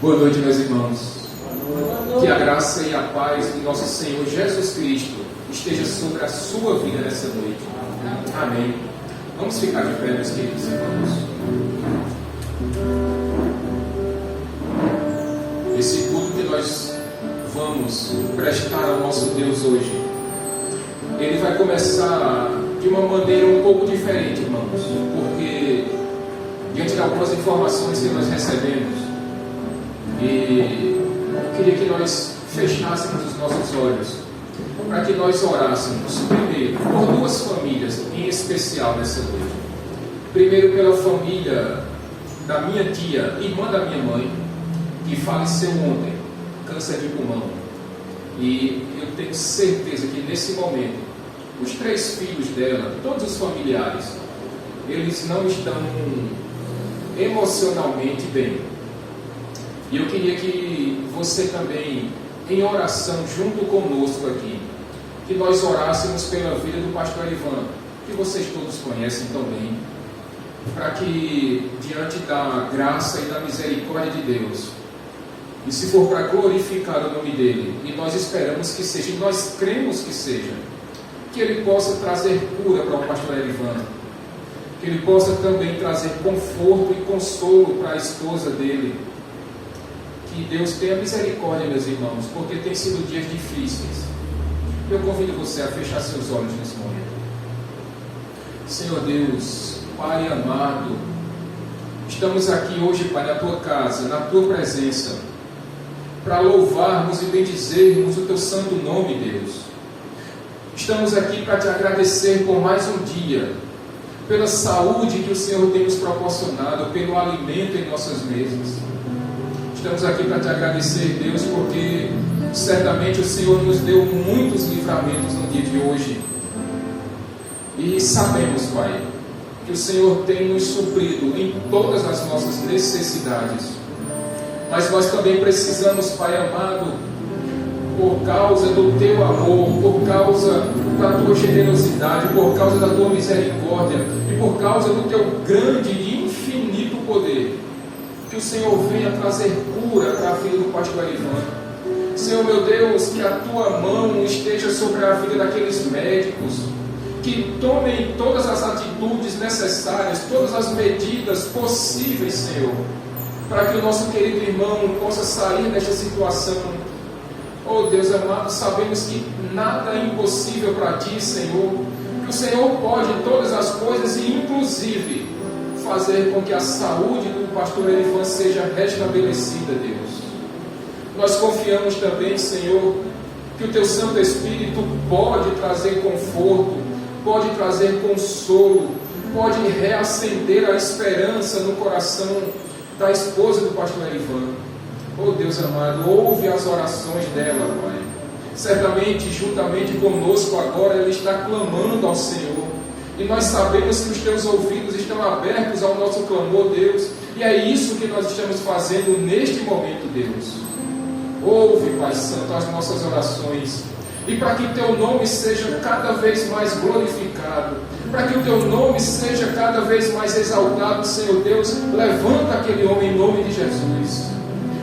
Boa noite, meus irmãos. Que a graça e a paz do nosso Senhor Jesus Cristo esteja sobre a sua vida nessa noite. Amém. Vamos ficar de pé, meus queridos irmãos. Esse culto que nós vamos prestar ao nosso Deus hoje, ele vai começar de uma maneira um pouco diferente, irmãos, porque diante de algumas informações que nós recebemos, e eu queria que nós fechássemos os nossos olhos para que nós orássemos primeiro por duas famílias em especial nessa noite. Primeiro pela família da minha tia, irmã da minha mãe, que faleceu ontem, câncer de pulmão. E eu tenho certeza que nesse momento os 3 filhos dela, todos os familiares, eles não estão emocionalmente bem. E eu queria que você também, em oração junto conosco aqui, que nós orássemos pela vida do pastor Ivan, que vocês todos conhecem também, para que, diante da graça e da misericórdia de Deus, e se for para glorificar o nome dele, e nós esperamos que seja, e nós cremos que seja, que ele possa trazer cura para o pastor Ivan, que ele possa também trazer conforto e consolo para a esposa dele. Que Deus tenha misericórdia, meus irmãos, porque tem sido dias difíceis. Eu convido você a fechar seus olhos nesse momento. Senhor Deus, Pai amado, estamos aqui hoje, Pai, na Tua casa, na Tua presença, para louvarmos e bendizermos o Teu santo nome, Deus. Estamos aqui para Te agradecer por mais um dia, pela saúde que o Senhor tem nos proporcionado, pelo alimento em nossas mesas. Estamos aqui para Te agradecer, Deus, porque certamente o Senhor nos deu muitos livramentos no dia de hoje. E sabemos, Pai, que o Senhor tem nos suprido em todas as nossas necessidades. Mas nós também precisamos, Pai amado, por causa do Teu amor, por causa da Tua generosidade, por causa da Tua misericórdia e por causa do Teu grande e infinito poder, que o Senhor venha trazer cura para a vida do pastor Ivan. Senhor meu Deus, que a Tua mão esteja sobre a vida daqueles médicos, que tomem todas as atitudes necessárias, todas as medidas possíveis, Senhor, para que o nosso querido irmão possa sair desta situação. Oh Deus amado, sabemos que nada é impossível para Ti, Senhor, que o Senhor pode todas as coisas e inclusive fazer com que a saúde do pastor Ivan seja restabelecida, Deus. Nós confiamos também, Senhor, que o Teu Santo Espírito pode trazer conforto, pode trazer consolo, pode reacender a esperança no coração da esposa do pastor Ivan. Oh Deus amado, ouve as orações dela, Pai. Certamente, juntamente conosco agora, ela está clamando ao Senhor. E nós sabemos que os Teus ouvidos estão abertos ao nosso clamor, Deus. E é isso que nós estamos fazendo neste momento, Deus. Ouve, Pai Santo, as nossas orações. E para que Teu nome seja cada vez mais glorificado, para que o Teu nome seja cada vez mais exaltado, Senhor Deus, levanta aquele homem em nome de Jesus.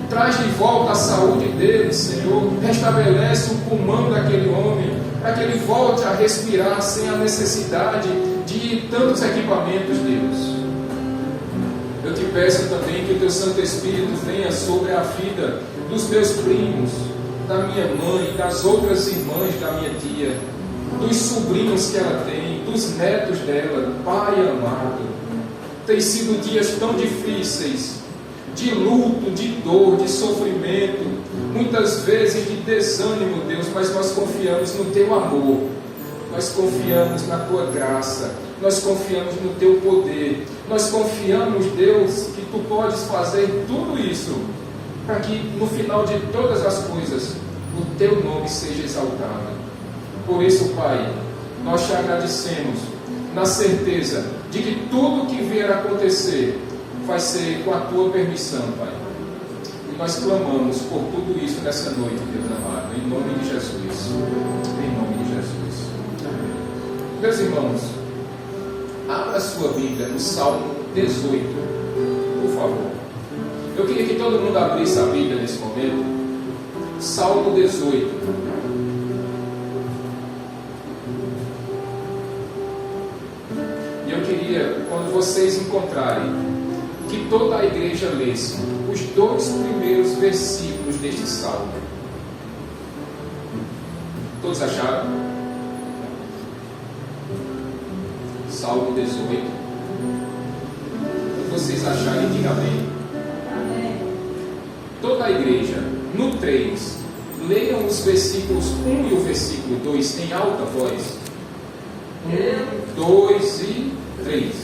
Traz de volta a saúde dele, Senhor. Restabelece o pulmão daquele homem, para que ele volte a respirar sem a necessidade de tantos equipamentos, Deus. Eu Te peço também que o Teu Santo Espírito venha sobre a vida dos meus primos, da minha mãe, das outras irmãs da minha tia, dos sobrinhos que ela tem, dos netos dela. Pai amado, tem sido dias tão difíceis, de luto, de dor, de sofrimento, muitas vezes de desânimo, Deus, mas nós confiamos no Teu amor, nós confiamos na Tua graça, nós confiamos no Teu poder, nós confiamos, Deus, que Tu podes fazer tudo isso, para que no final de todas as coisas, o Teu nome seja exaltado. Por isso, Pai, nós Te agradecemos, na certeza de que tudo que vier a acontecer, vai ser com a Tua permissão, Pai. E nós clamamos por tudo isso nessa noite, Deus amado, em nome de Jesus. Em nome de Jesus. Amém. Meus irmãos, abra a sua Bíblia no Salmo 18, por favor. Eu queria que todo mundo abrisse a Bíblia nesse momento. Salmo 18. E eu queria, quando vocês encontrarem, que toda a igreja lesse os 2 primeiros versículos deste salmo. Todos acharam? Salmo 18. Quando vocês acharem, diga amém. Toda a igreja, no 3, leiam os versículos 1 e o versículo 2 em alta voz. 1, 2 e 3.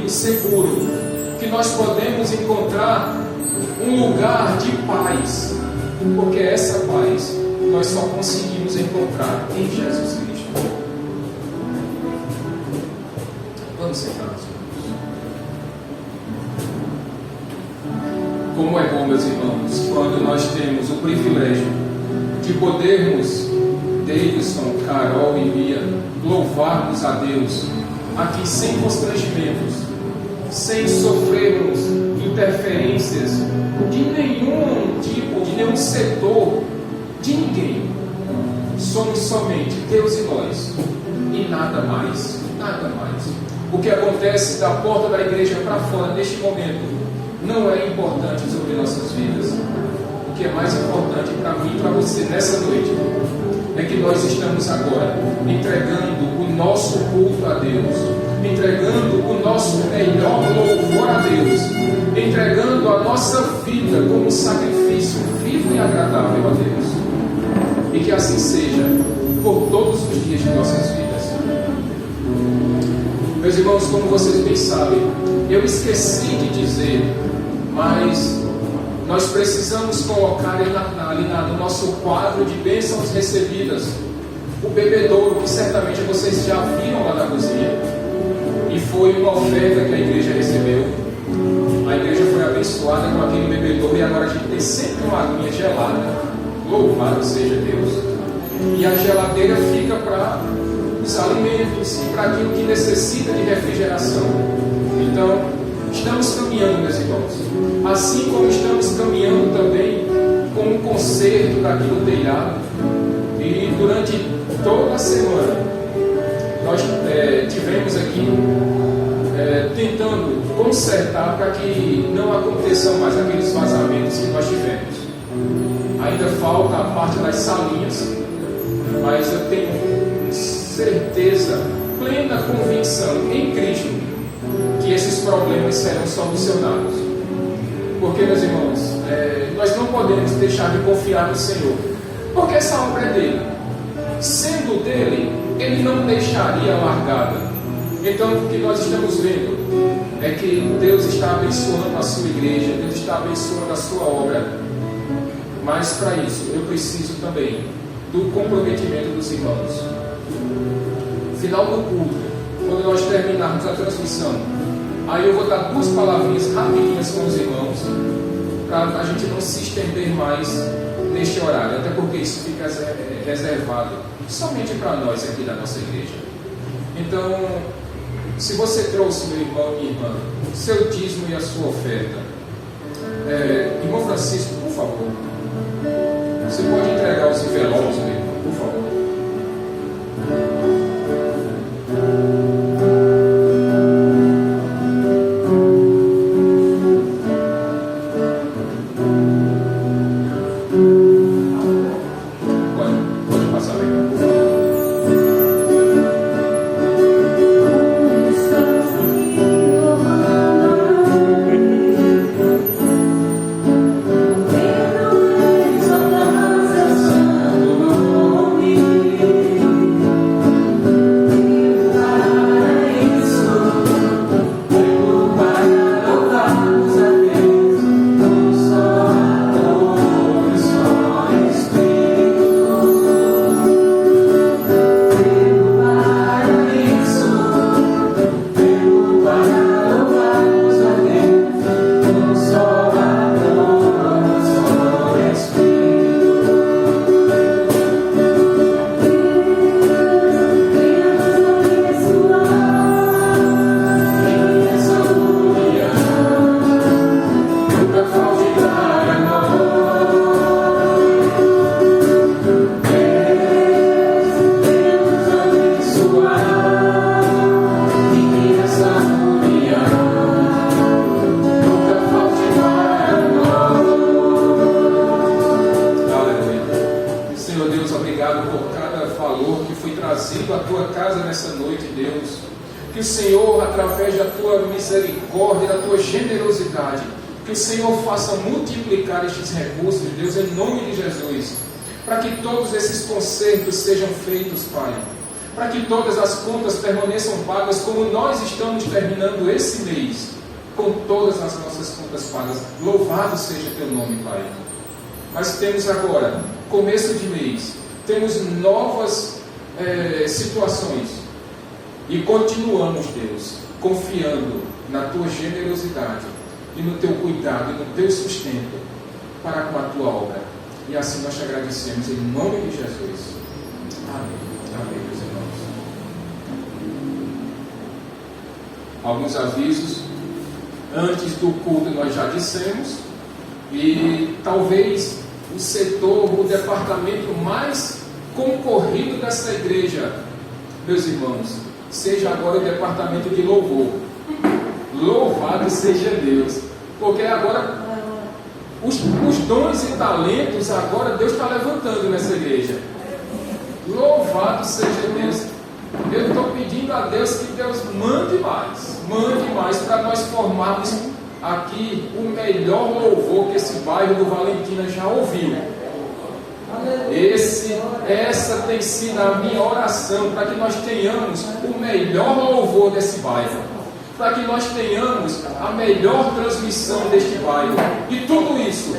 Seguro, que nós podemos encontrar um lugar de paz, porque essa paz nós só conseguimos encontrar em Jesus Cristo. Vamos sentar, meus irmãos. Como é bom, meus irmãos, quando nós temos o privilégio de podermos, Davidson, Carol e Mia, louvarmos a Deus aqui sem constrangimentos, sem sofrermos interferências de nenhum tipo, de nenhum setor, de ninguém. Somos somente Deus e nós, e nada mais, nada mais. O que acontece da porta da igreja para fora neste momento não é importante sobre nossas vidas. O que é mais importante para mim e para você nessa noite é que nós estamos agora entregando o nosso culto a Deus, entregando o nosso melhor louvor a Deus, entregando a nossa vida como um sacrifício vivo e agradável a Deus. E que assim seja por todos os dias de nossas vidas. Meus irmãos, como vocês bem sabem, eu esqueci de dizer, mas nós precisamos colocar ali no nosso quadro de bênçãos recebidas o bebedouro, que certamente vocês já viram lá na cozinha, e foi uma oferta que a igreja recebeu. A igreja foi abençoada com aquele bebedouro, e agora a gente tem sempre uma aguinha gelada. Louvado seja Deus. E a geladeira fica para os alimentos e para aquilo que necessita de refrigeração. Então, estamos caminhando, meus irmãos, assim como estamos caminhando também com o conserto daquilo telhado. E durante toda a semana nós tivemos aqui tentando consertar para que não aconteçam mais aqueles vazamentos que nós tivemos. Ainda falta a parte das salinhas, mas eu tenho certeza, plena convicção em Cristo que esses problemas serão solucionados. Porque, meus irmãos, nós não podemos deixar de confiar no Senhor, porque essa obra é dele. Sendo dele, ele não deixaria largada. Então, o que nós estamos vendo é que Deus está abençoando a sua igreja, Deus está abençoando a sua obra. Mas para isso, eu preciso também do comprometimento dos irmãos. Final do culto, quando nós terminarmos a transmissão, aí eu vou dar 2 palavrinhas rapidinhas com os irmãos, para a gente não se estender mais neste horário, até porque isso fica reservado somente para nós aqui da nossa igreja. Então, se você trouxe, meu irmão e minha irmã, seu dízimo e a sua oferta, irmão Francisco, por favor, você pode entregar os envelopes, meu irmão, por favor. Pode passar, meu irmão, por favor. Sejam feitos, Pai, para que todas as contas permaneçam pagas, como nós estamos terminando esse mês, com todas as nossas contas pagas. Louvado seja teu nome, Pai. Mas temos agora, começo de mês, temos novas situações, e continuamos, Deus, confiando na tua generosidade e no teu cuidado e no teu sustento para com a tua obra. E assim nós te agradecemos em nome de Jesus. Amém. Amém, meus irmãos. Alguns avisos. Antes do culto nós já dissemos. E talvez o setor, o departamento mais concorrido dessa igreja, meus irmãos, seja agora o departamento de louvor. Louvado seja Deus. Porque agora os dons e talentos agora Deus está levantando nessa igreja. Louvado seja Deus. Eu estou pedindo a Deus que Deus mande mais para nós formarmos aqui o melhor louvor que esse bairro do Valentina já ouviu. Essa tem sido a minha oração, para que nós tenhamos o melhor louvor desse bairro, para que nós tenhamos a melhor transmissão deste bairro, e tudo isso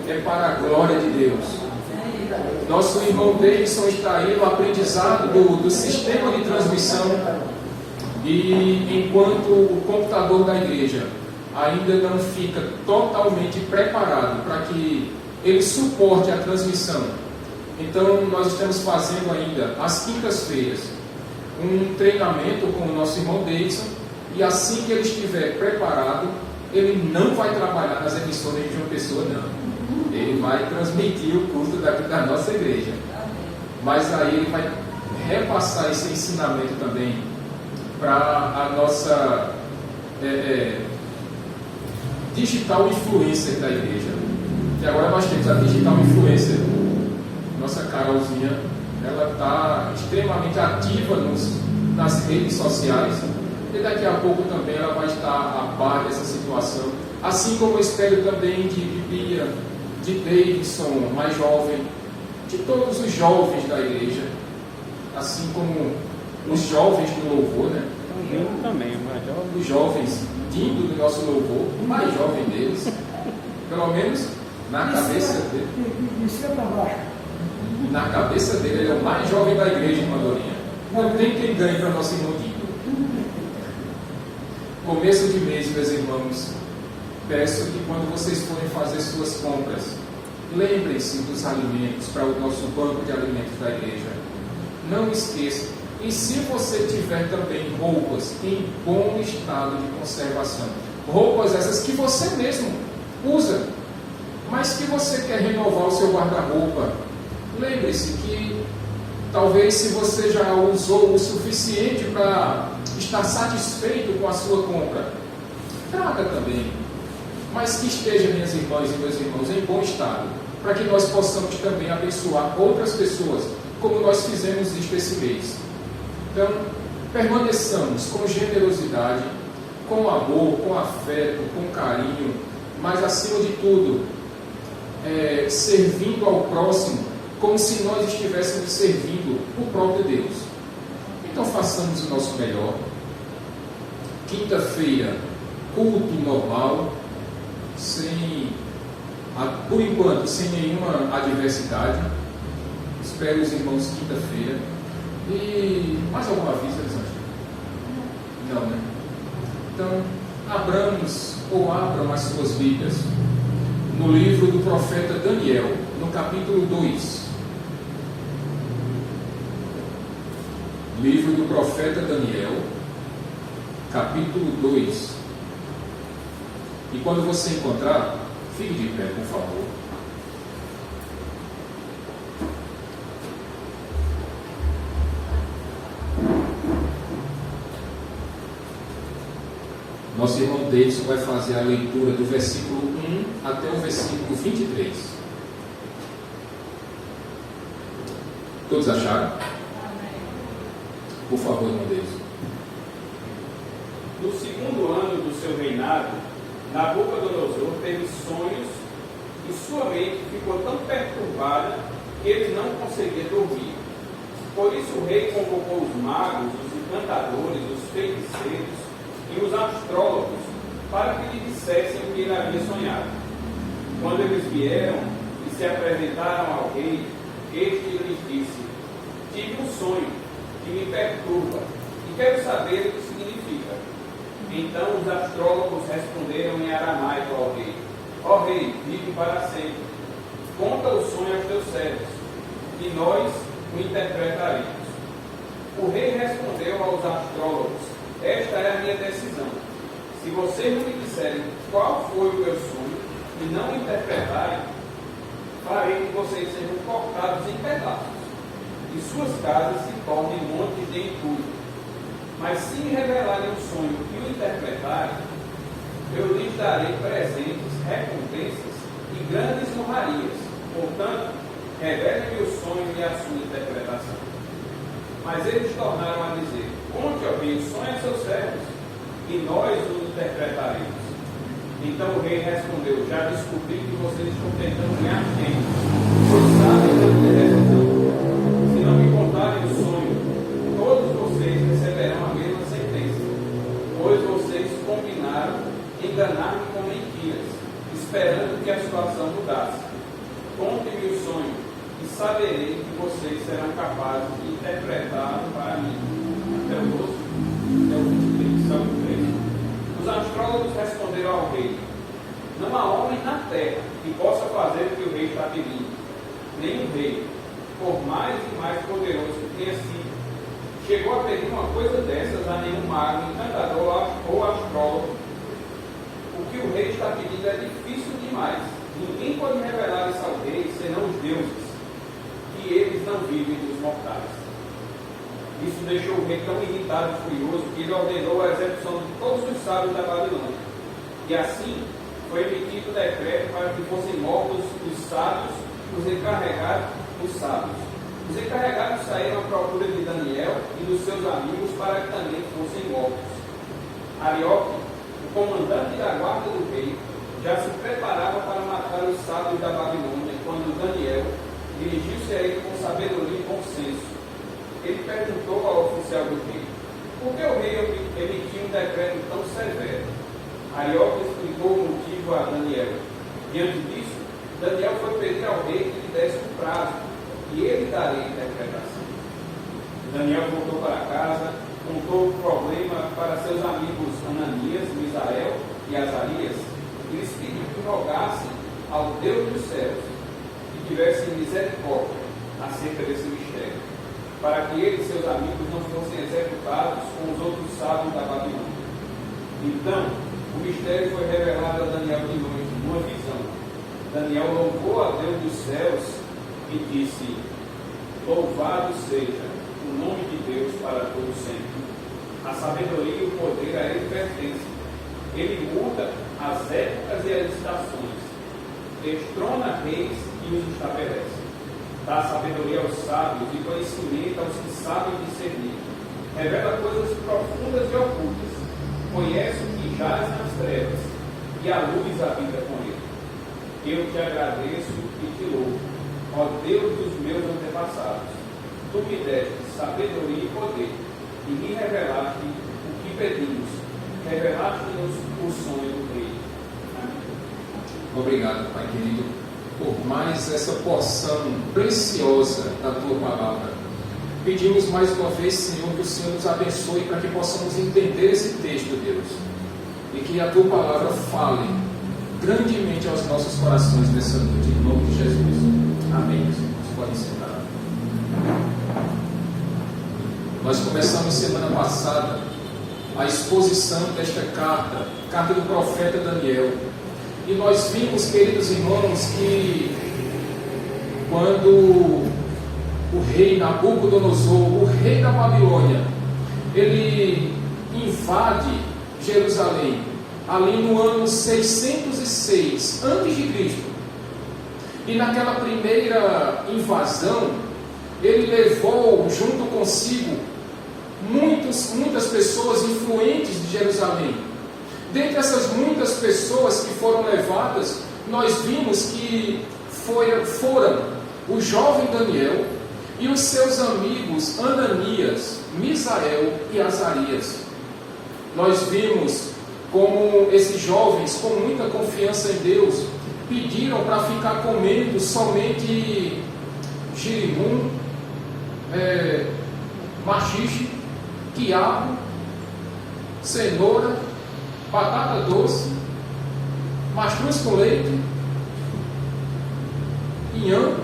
é para a glória de Deus. Nosso irmão Davidson está aí no aprendizado do sistema de transmissão, e enquanto o computador da igreja ainda não fica totalmente preparado para que ele suporte a transmissão, então nós estamos fazendo ainda às quintas-feiras um treinamento com o nosso irmão Davidson, e assim que ele estiver preparado, ele não vai trabalhar nas emissoras de uma pessoa, não. Ele vai transmitir o culto da nossa igreja. Mas aí ele vai repassar esse ensinamento também para a nossa digital influencer da igreja. E agora nós temos a digital influencer. Nossa Carolzinha, ela está extremamente ativa nas redes sociais. E daqui a pouco também ela vai estar a par dessa situação. Assim como eu espero também de Bia, de Davidson, mais jovem, de todos os jovens da igreja, assim como os jovens do louvor, né? Eu também, o mais jovem. Os jovens vindo do nosso louvor, o mais jovem deles, pelo menos na cabeça dele. Na cabeça dele, ele é o mais jovem da igreja, irmã Dorinha. Não tem quem ganhe para nosso irmão Dito. Começo de mês, meus irmãos, peço que quando vocês forem fazer suas compras, lembrem-se dos alimentos para o nosso banco de alimentos da igreja. Não esqueça. E se você tiver também roupas em bom estado de conservação, roupas essas que você mesmo usa, mas que você quer renovar o seu guarda-roupa, lembre-se que talvez se você já usou o suficiente para estar satisfeito com a sua compra, traga também, mas que esteja, minhas irmãs e meus irmãos, em bom estado, para que nós possamos também abençoar outras pessoas, como nós fizemos isto esse mês. Então, permaneçamos com generosidade, com amor, com afeto, com carinho, mas acima de tudo, servindo ao próximo, como se nós estivéssemos servindo o próprio Deus. Então façamos o nosso melhor. Quinta-feira, culto normal, por enquanto, sem nenhuma adversidade. Espero os irmãos quinta-feira. E mais alguma aviso, Elisângela? Não, né? Então, abram as suas Bíblias no livro do profeta Daniel, no capítulo 2. Livro do profeta Daniel, capítulo 2. E quando você encontrar, fique de pé, por favor. Nosso irmão Davidson vai fazer a leitura do versículo 1 até o versículo 23. Todos acharam? Por favor, irmão Davidson. No segundo ano do seu reinado, Nabucodonosor teve sonhos e sua mente ficou tão perturbada que ele não conseguia dormir. Por isso o rei convocou os magos, os encantadores, os feiticeiros e os astrólogos para que lhe dissessem o que ele havia sonhado. Quando eles vieram e se apresentaram ao rei, este lhes disse: tive um sonho que me perturba e quero saber o que significa. Então os astrólogos responderam em aramaico ao rei: ó rei, vive para sempre. Conta o sonho aos teus servos, e nós o interpretaremos. O rei respondeu aos astrólogos: esta é a minha decisão. Se vocês não me disserem qual foi o meu sonho e não interpretarem, farei que vocês sejam cortados em pedaços e suas casas se tornem montes de entulho. Mas se me revelarem o sonho e o interpretarem, eu lhes darei presentes, recompensas e grandes honrarias. Portanto, revele-me o sonho e a sua interpretação. Mas eles tornaram a dizer: conte ao rei o sonho a seus servos, e nós o interpretaremos. Então o rei respondeu: já descobri que vocês estão tentando ganhar tempo, pois sabem da minha decisão. Se não me contarem o sonho, todos vocês receberão a mesma sentença, pois vocês combinaram enganar-me com mentiras, esperando que a situação mudasse. Conte-me o sonho, e saberei que vocês serão capazes de interpretá-lo para mim. Até o 12, até o 23, salmo 3. Os astrólogos responderam ao rei: não há homem na terra que possa fazer o que o rei está pedindo. Nem o rei, por mais e mais poderoso que tenha sido, chegou a pedir uma coisa dessas a nenhum mago, encantador ou astrólogo. O que o rei está pedindo é difícil demais. Ninguém pode revelar isso ao rei, senão os deuses, que eles não vivem dos mortais. Isso deixou o rei tão irritado e furioso que ele ordenou a execução de todos os sábios da Babilônia. E assim foi emitido o decreto para que fossem mortos os sábios, os encarregados, os sábios. Os encarregados saíram à procura de Daniel e dos seus amigos para que também fossem mortos. Arioque, o comandante da guarda do rei, já se preparava para matar os sábios da Babilônia, quando Daniel dirigiu-se a ele com sabedoria e bom senso. Ele perguntou ao oficial do rei: por que o rei emitiu um decreto tão severo? Arioque explicou o motivo a Daniel. Diante disso, Daniel foi pedir ao rei que lhe desse um prazo, e ele daria a interpretação. Daniel voltou para casa, contou o problema para seus amigos Ananias, Misael e Azarias, e lhes pediu que rogassem ao Deus dos céus que tivesse misericórdia acerca desse mistério, para que ele e seus amigos não fossem executados com os outros sábios da Babilônia. Então, o mistério foi revelado a Daniel de noite, numa visão. Daniel louvou a Deus dos céus e disse: louvado seja o nome de Deus para todo sempre. A sabedoria e o poder a ele pertencem. Ele muda as épocas e as estações, destrona reis e os estabelece. Dá sabedoria aos sábios e conhecimento aos que sabem discernir. Revela coisas profundas e ocultas. Conhece o que jaz nas trevas, e a luz habita com ele. Eu te agradeço e te louvo, ó Deus dos meus antepassados. Tu me deste sabedoria e poder, e me revelaste o que pedimos. Revelaste-nos o sonho do rei. Amém. Obrigado, Pai querido, por mais essa porção preciosa da Tua Palavra. Pedimos mais uma vez, Senhor, que o Senhor nos abençoe para que possamos entender esse texto, Deus, e que a Tua Palavra fale grandemente aos nossos corações nessa noite, em nome de Jesus. Amém, meus irmãos. Podem sentar. Nós começamos semana passada a exposição desta carta do profeta Daniel. E nós vimos, queridos irmãos, que quando o rei Nabucodonosor, o rei da Babilônia, ele invade Jerusalém, ali no ano 606 a.C., e naquela primeira invasão, ele levou junto consigo muitas pessoas influentes de Jerusalém. Dentre essas muitas pessoas que foram levadas, nós vimos que foram o jovem Daniel e os seus amigos Ananias, Misael e Azarias. Nós vimos como esses jovens, com muita confiança em Deus, pediram para ficar comendo somente girimum, machixe, quiabo, cenoura, batata doce, mastruz com leite, inhame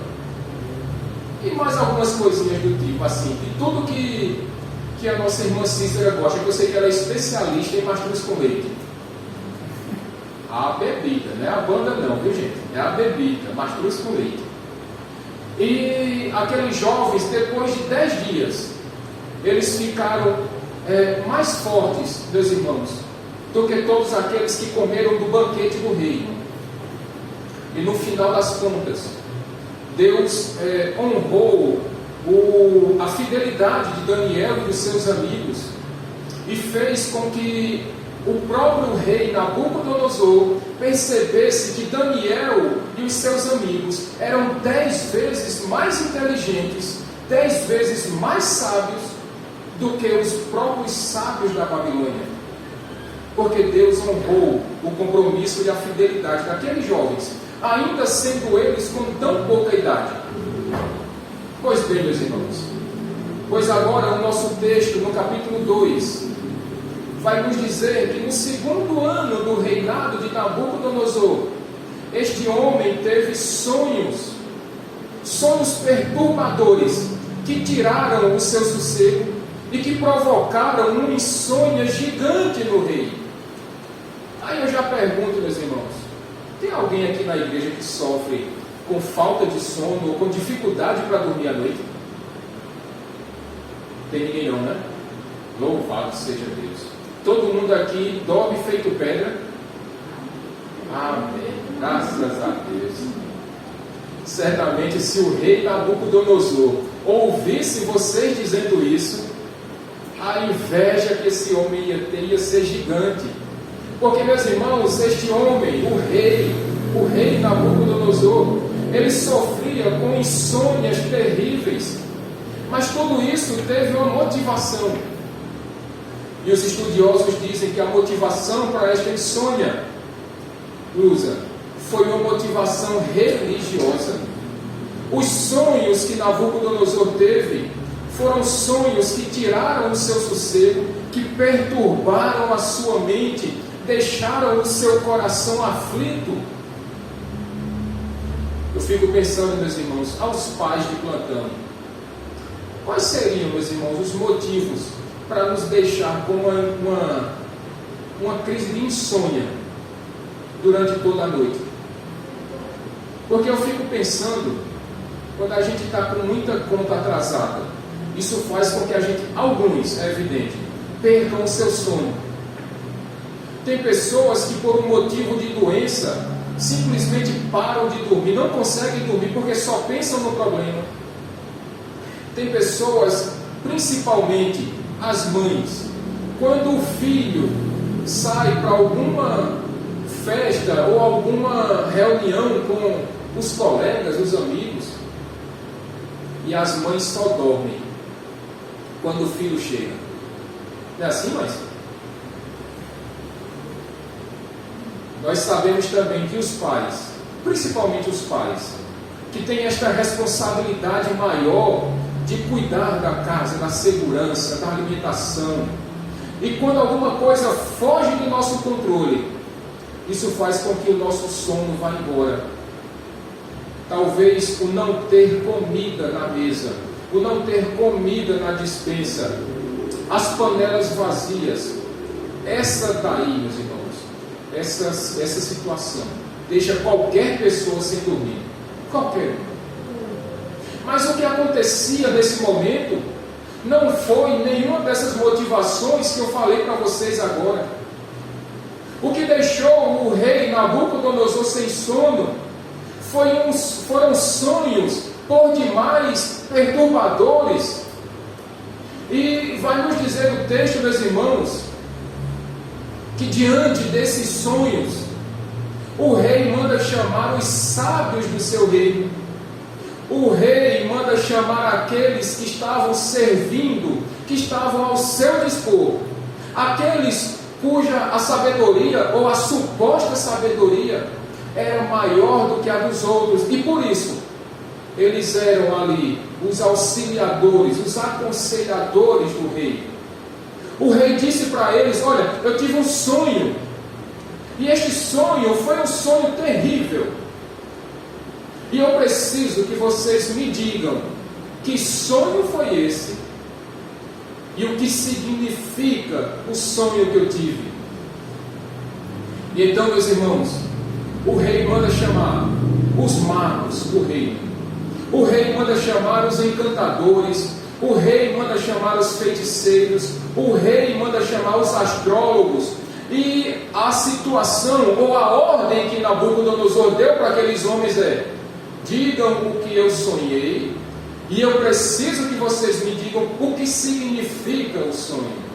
e mais algumas coisinhas do tipo assim, de tudo que a nossa irmã Cícera gosta, que eu sei que ela é especialista em mastruz com leite. A bebida, não é a banda não, viu gente? É a bebida, mastruz com leite. E aqueles jovens, depois de 10 dias, eles ficaram mais fortes, meus irmãos, do que todos aqueles que comeram do banquete do rei. E no final das contas, Deus honrou a fidelidade de Daniel e dos seus amigos e fez com que o próprio rei Nabucodonosor percebesse que Daniel e os seus amigos eram 10 vezes mais inteligentes, 10 vezes mais sábios do que os próprios sábios da Babilônia. Porque Deus honrou o compromisso e a fidelidade daqueles jovens, ainda sendo eles com tão pouca idade. Pois bem, meus irmãos, pois agora o nosso texto, no capítulo 2, vai nos dizer que no segundo ano do reinado de Nabucodonosor, este homem teve sonhos perturbadores, que tiraram o seu sossego e que provocaram uma insônia gigante no rei. Aí eu já pergunto, meus irmãos, tem alguém aqui na igreja que sofre com falta de sono ou com dificuldade para dormir à noite? Tem ninguém não, né? Louvado seja Deus. Todo mundo aqui dorme feito pedra? Amém. Graças a Deus. Certamente, se o rei Nabucodonosor ouvisse vocês dizendo isso, a inveja que esse homem ia ter ia ser gigante. Porque, meus irmãos, este homem, o rei Nabucodonosor, ele sofria com insônias terríveis. Mas tudo isso teve uma motivação. E os estudiosos dizem que a motivação para esta insônia, Lusa, foi uma motivação religiosa. Os sonhos que Nabucodonosor teve foram sonhos que tiraram o seu sossego, que perturbaram a sua mente, deixaram o seu coração aflito. Eu fico pensando, meus irmãos, aos pais de plantão, quais seriam, meus irmãos, os motivos para nos deixar com uma crise de insônia durante toda a noite? Porque eu fico pensando, quando a gente está com muita conta atrasada, isso faz com que a gente, alguns, é evidente, percam o seu sono. Tem pessoas que, por um motivo de doença, simplesmente param de dormir, não conseguem dormir porque só pensam no problema. Tem pessoas, principalmente as mães, quando o filho sai para alguma festa ou alguma reunião com os colegas, os amigos, e as mães só dormem quando o filho chega. Não é assim, mães? Nós sabemos também que os pais, principalmente os pais, que têm esta responsabilidade maior de cuidar da casa, da segurança, da alimentação, e quando alguma coisa foge do nosso controle, isso faz com que o nosso sono vá embora. Talvez o não ter comida na mesa, o não ter comida na despensa, as panelas vazias, essa daí, meus irmãos, essa situação deixa qualquer pessoa sem dormir, qualquer um. Mas o que acontecia nesse momento não foi nenhuma dessas motivações que eu falei para vocês agora. O que deixou o rei Nabucodonosor sem sono foram sonhos por demais perturbadores. E vai nos dizer o texto, meus irmãos, que diante desses sonhos, o rei manda chamar os sábios do seu reino. O rei manda chamar aqueles que estavam servindo, que estavam ao seu dispor, aqueles cuja a sabedoria ou a suposta sabedoria era maior do que a dos outros, e por isso eles eram ali os auxiliadores, os aconselhadores do rei. O rei disse para eles: olha, eu tive um sonho, e este sonho foi um sonho terrível, e eu preciso que vocês me digam que sonho foi esse e o que significa o sonho que eu tive. E então, meus irmãos, o rei manda chamar os magos do reino, o rei manda chamar os encantadores, o rei manda chamar os feiticeiros, o rei manda chamar os astrólogos. E a situação ou a ordem que Nabucodonosor deu para aqueles homens é: digam o que eu sonhei, e eu preciso que vocês me digam o que significa o sonho.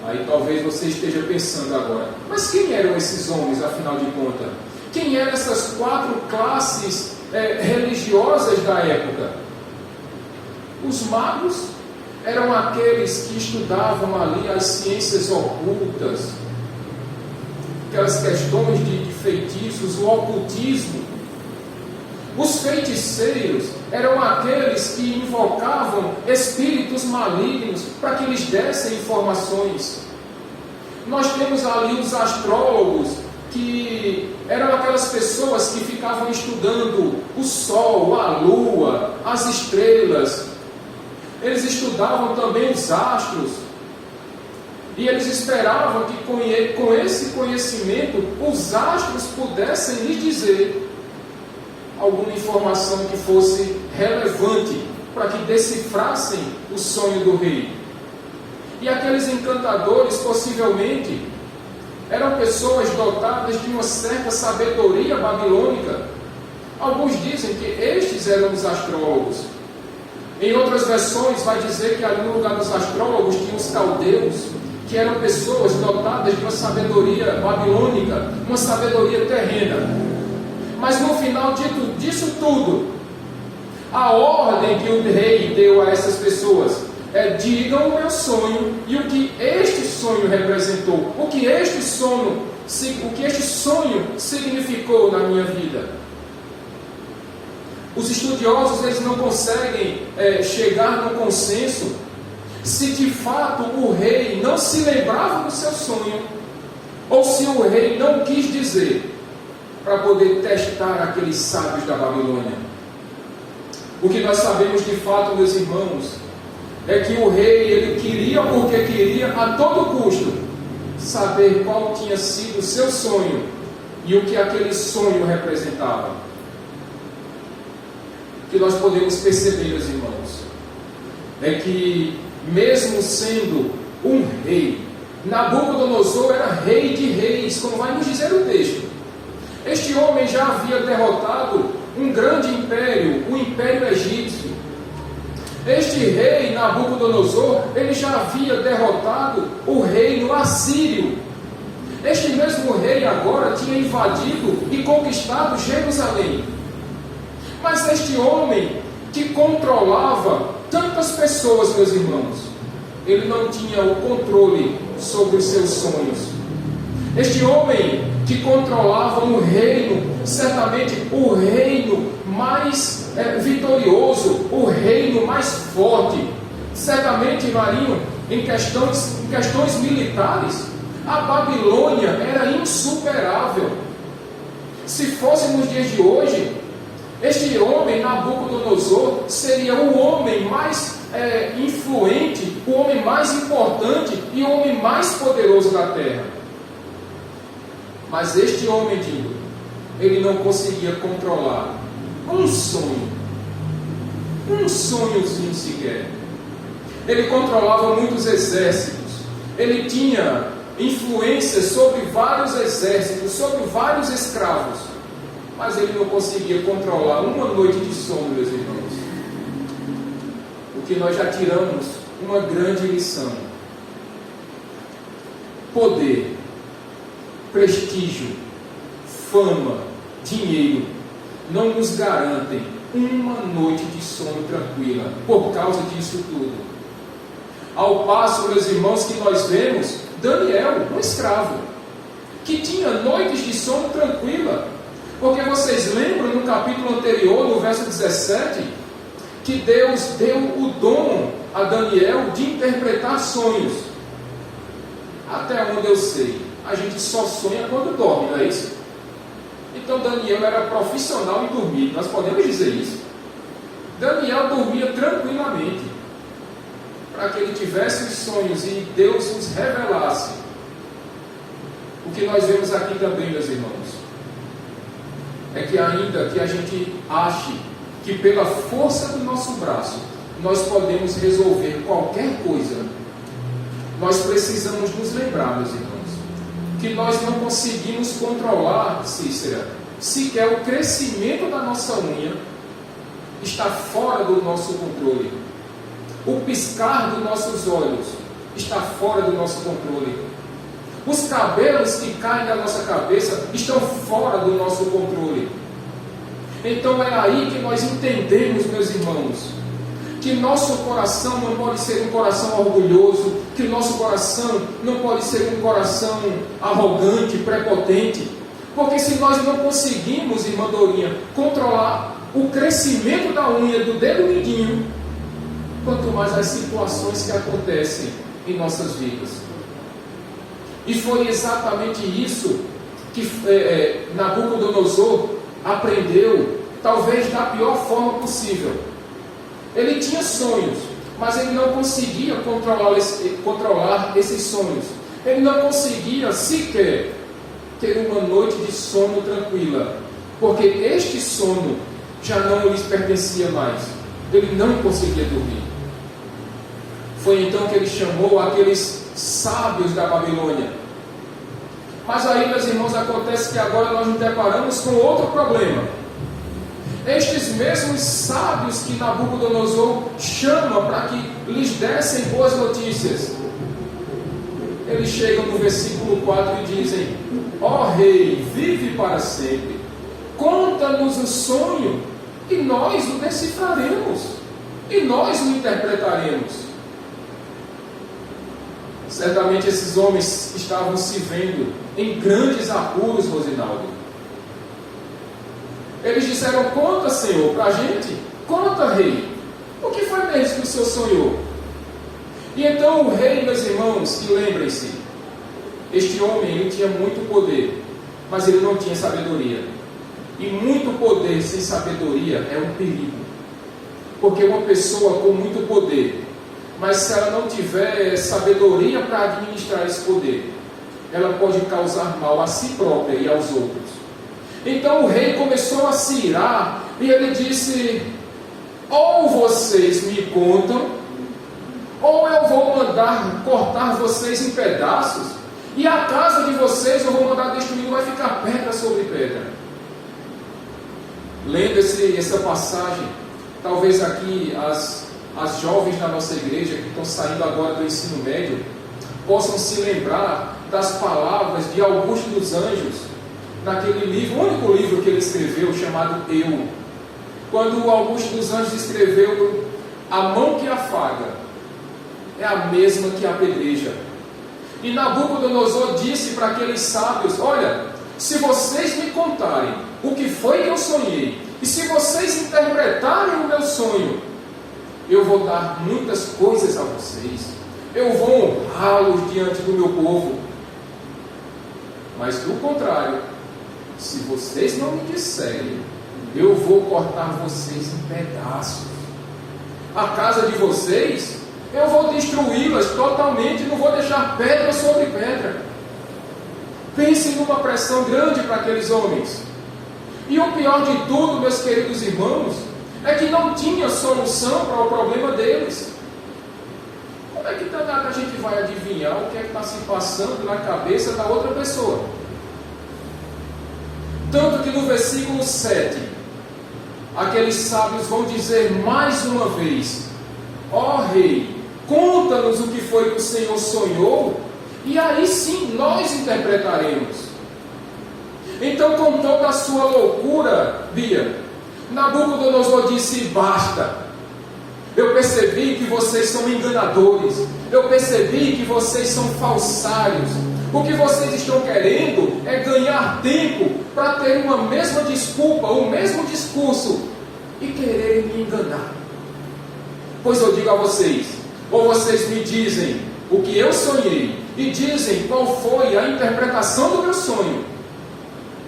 Aí talvez você esteja pensando agora: mas quem eram esses homens, afinal de contas? Quem eram essas 4 classes religiosas da época? Os magos eram aqueles que estudavam ali as ciências ocultas, aquelas questões de feitiços, o ocultismo. Os feiticeiros eram aqueles que invocavam espíritos malignos para que lhes dessem informações. Nós temos ali os astrólogos, que eram aquelas pessoas que ficavam estudando o sol, a lua, as estrelas. Eles estudavam também os astros, e eles esperavam que com esse conhecimento os astros pudessem lhes dizer alguma informação que fosse relevante para que decifrassem o sonho do rei. E aqueles encantadores, possivelmente, eram pessoas dotadas de uma certa sabedoria babilônica. Alguns dizem que estes eram os astrólogos. Em outras versões vai dizer que ali no lugar dos astrólogos tinham os caldeus, que eram pessoas dotadas de uma sabedoria babilônica, uma sabedoria terrena. Mas no final disso tudo, a ordem que o rei deu a essas pessoas é: digam o meu sonho e o que este sonho representou, o que este sonho significou na minha vida. Os estudiosos eles não conseguem chegar num consenso se de fato o rei não se lembrava do seu sonho, ou se o rei não quis dizer, para poder testar aqueles sábios da Babilônia. O que nós sabemos de fato, meus irmãos, é que o rei ele queria, porque queria a todo custo saber qual tinha sido o seu sonho e o que aquele sonho representava. Que nós podemos perceber, meus irmãos, é que mesmo sendo um rei, Nabucodonosor era rei de reis, como vai nos dizer o texto. Este homem já havia derrotado um grande império, o Império Egípcio. Este rei Nabucodonosor, ele já havia derrotado o reino assírio. Este mesmo rei agora tinha invadido e conquistado Jerusalém. Mas este homem que controlava tantas pessoas, meus irmãos, ele não tinha o controle sobre os seus sonhos. Este homem que controlava um reino, certamente o reino mais vitorioso, o reino mais forte, certamente, Marinho, em questões militares, a Babilônia era insuperável. Se fosse nos dias de hoje, este homem, Nabucodonosor, seria o homem mais influente, o homem mais importante e o homem mais poderoso da terra. Mas este homem, digo, ele não conseguia controlar um sonhozinho sequer. Ele controlava muitos exércitos, ele tinha influência sobre vários exércitos, sobre vários escravos, mas ele não conseguia controlar uma noite de sono, meus irmãos. O que nós já tiramos uma grande lição: poder, prestígio, fama, dinheiro não nos garantem uma noite de sono tranquila por causa disso tudo. Ao passo, meus irmãos, que nós vemos Daniel, um escravo, que tinha noites de sono tranquila, porque vocês lembram no capítulo anterior, no verso 17, que Deus deu o dom a Daniel de interpretar sonhos. Até onde eu sei, a gente só sonha quando dorme, não é isso? Então Daniel era profissional em dormir, nós podemos dizer isso. Daniel dormia tranquilamente, para que ele tivesse os sonhos e Deus nos revelasse. O que nós vemos aqui também, meus irmãos, é que ainda que a gente ache que pela força do nosso braço nós podemos resolver qualquer coisa, nós precisamos nos lembrar, meus irmãos, que nós não conseguimos controlar, Cícera, sequer o crescimento da nossa unha está fora do nosso controle. O piscar dos nossos olhos está fora do nosso controle. Os cabelos que caem da nossa cabeça estão fora do nosso controle. Então é aí que nós entendemos, meus irmãos, que nosso coração não pode ser um coração orgulhoso, que nosso coração não pode ser um coração arrogante, prepotente, porque se nós não conseguimos, irmã Dorinha, controlar o crescimento da unha do dedo mindinho, quanto mais as situações que acontecem em nossas vidas. E foi exatamente isso que Nabucodonosor aprendeu, talvez da pior forma possível. Ele tinha sonhos, mas ele não conseguia controlar esses sonhos. Ele não conseguia sequer ter uma noite de sono tranquila, porque este sono já não lhes pertencia mais. Ele não conseguia dormir. Foi então que ele chamou aqueles sábios da Babilônia. Mas aí, meus irmãos, acontece que agora nós nos deparamos com outro problema. Estes mesmos sábios que Nabucodonosor chama para que lhes dessem boas notícias, eles chegam no versículo 4 e dizem: ó rei, vive para sempre, conta-nos o sonho e nós o decifraremos e nós o interpretaremos. Certamente esses homens estavam se vendo em grandes apuros, Rosinaldo. Eles disseram: conta, Senhor, para a gente. Conta, rei. O que foi mesmo que o Senhor sonhou? E então o rei, meus irmãos, e lembrem-se, este homem, ele tinha muito poder, mas ele não tinha sabedoria. E muito poder sem sabedoria é um perigo. Porque uma pessoa com muito poder, mas se ela não tiver sabedoria para administrar esse poder, ela pode causar mal a si própria e aos outros. Então o rei começou a se irar e ele disse: ou vocês me contam, ou eu vou mandar cortar vocês em pedaços, e a casa de vocês eu vou mandar destruir, vai ficar pedra sobre pedra. Lendo essa passagem, talvez aqui as jovens da nossa igreja que estão saindo agora do ensino médio possam se lembrar das palavras de Augusto dos Anjos naquele livro, o único livro que ele escreveu, chamado Eu. Quando o Augusto dos Anjos escreveu: a mão que afaga é a mesma que apedreja. E Nabucodonosor disse para aqueles sábios: olha, se vocês me contarem o que foi que eu sonhei, e se vocês interpretarem o meu sonho, eu vou dar muitas coisas a vocês, eu vou honrá-los diante do meu povo. Mas do contrário, se vocês não me disserem, eu vou cortar vocês em pedaços. A casa de vocês, eu vou destruí-las totalmente, não vou deixar pedra sobre pedra. Pensem numa pressão grande para aqueles homens. E o pior de tudo, meus queridos irmãos, é que não tinha solução para o problema deles. Como é que a gente vai adivinhar o que é que está se passando na cabeça da outra pessoa? Tanto que no versículo 7, aqueles sábios vão dizer mais uma vez: ó rei, conta-nos o que foi que o Senhor sonhou, e aí sim nós interpretaremos. Então, com toda a sua loucura, Bia, Nabucodonosor disse: basta. Eu percebi que vocês são enganadores. Eu percebi que vocês são falsários. O que vocês estão querendo é ganhar tempo para ter uma mesma desculpa, o mesmo discurso e quererem me enganar. Pois eu digo a vocês: ou vocês me dizem o que eu sonhei e dizem qual foi a interpretação do meu sonho,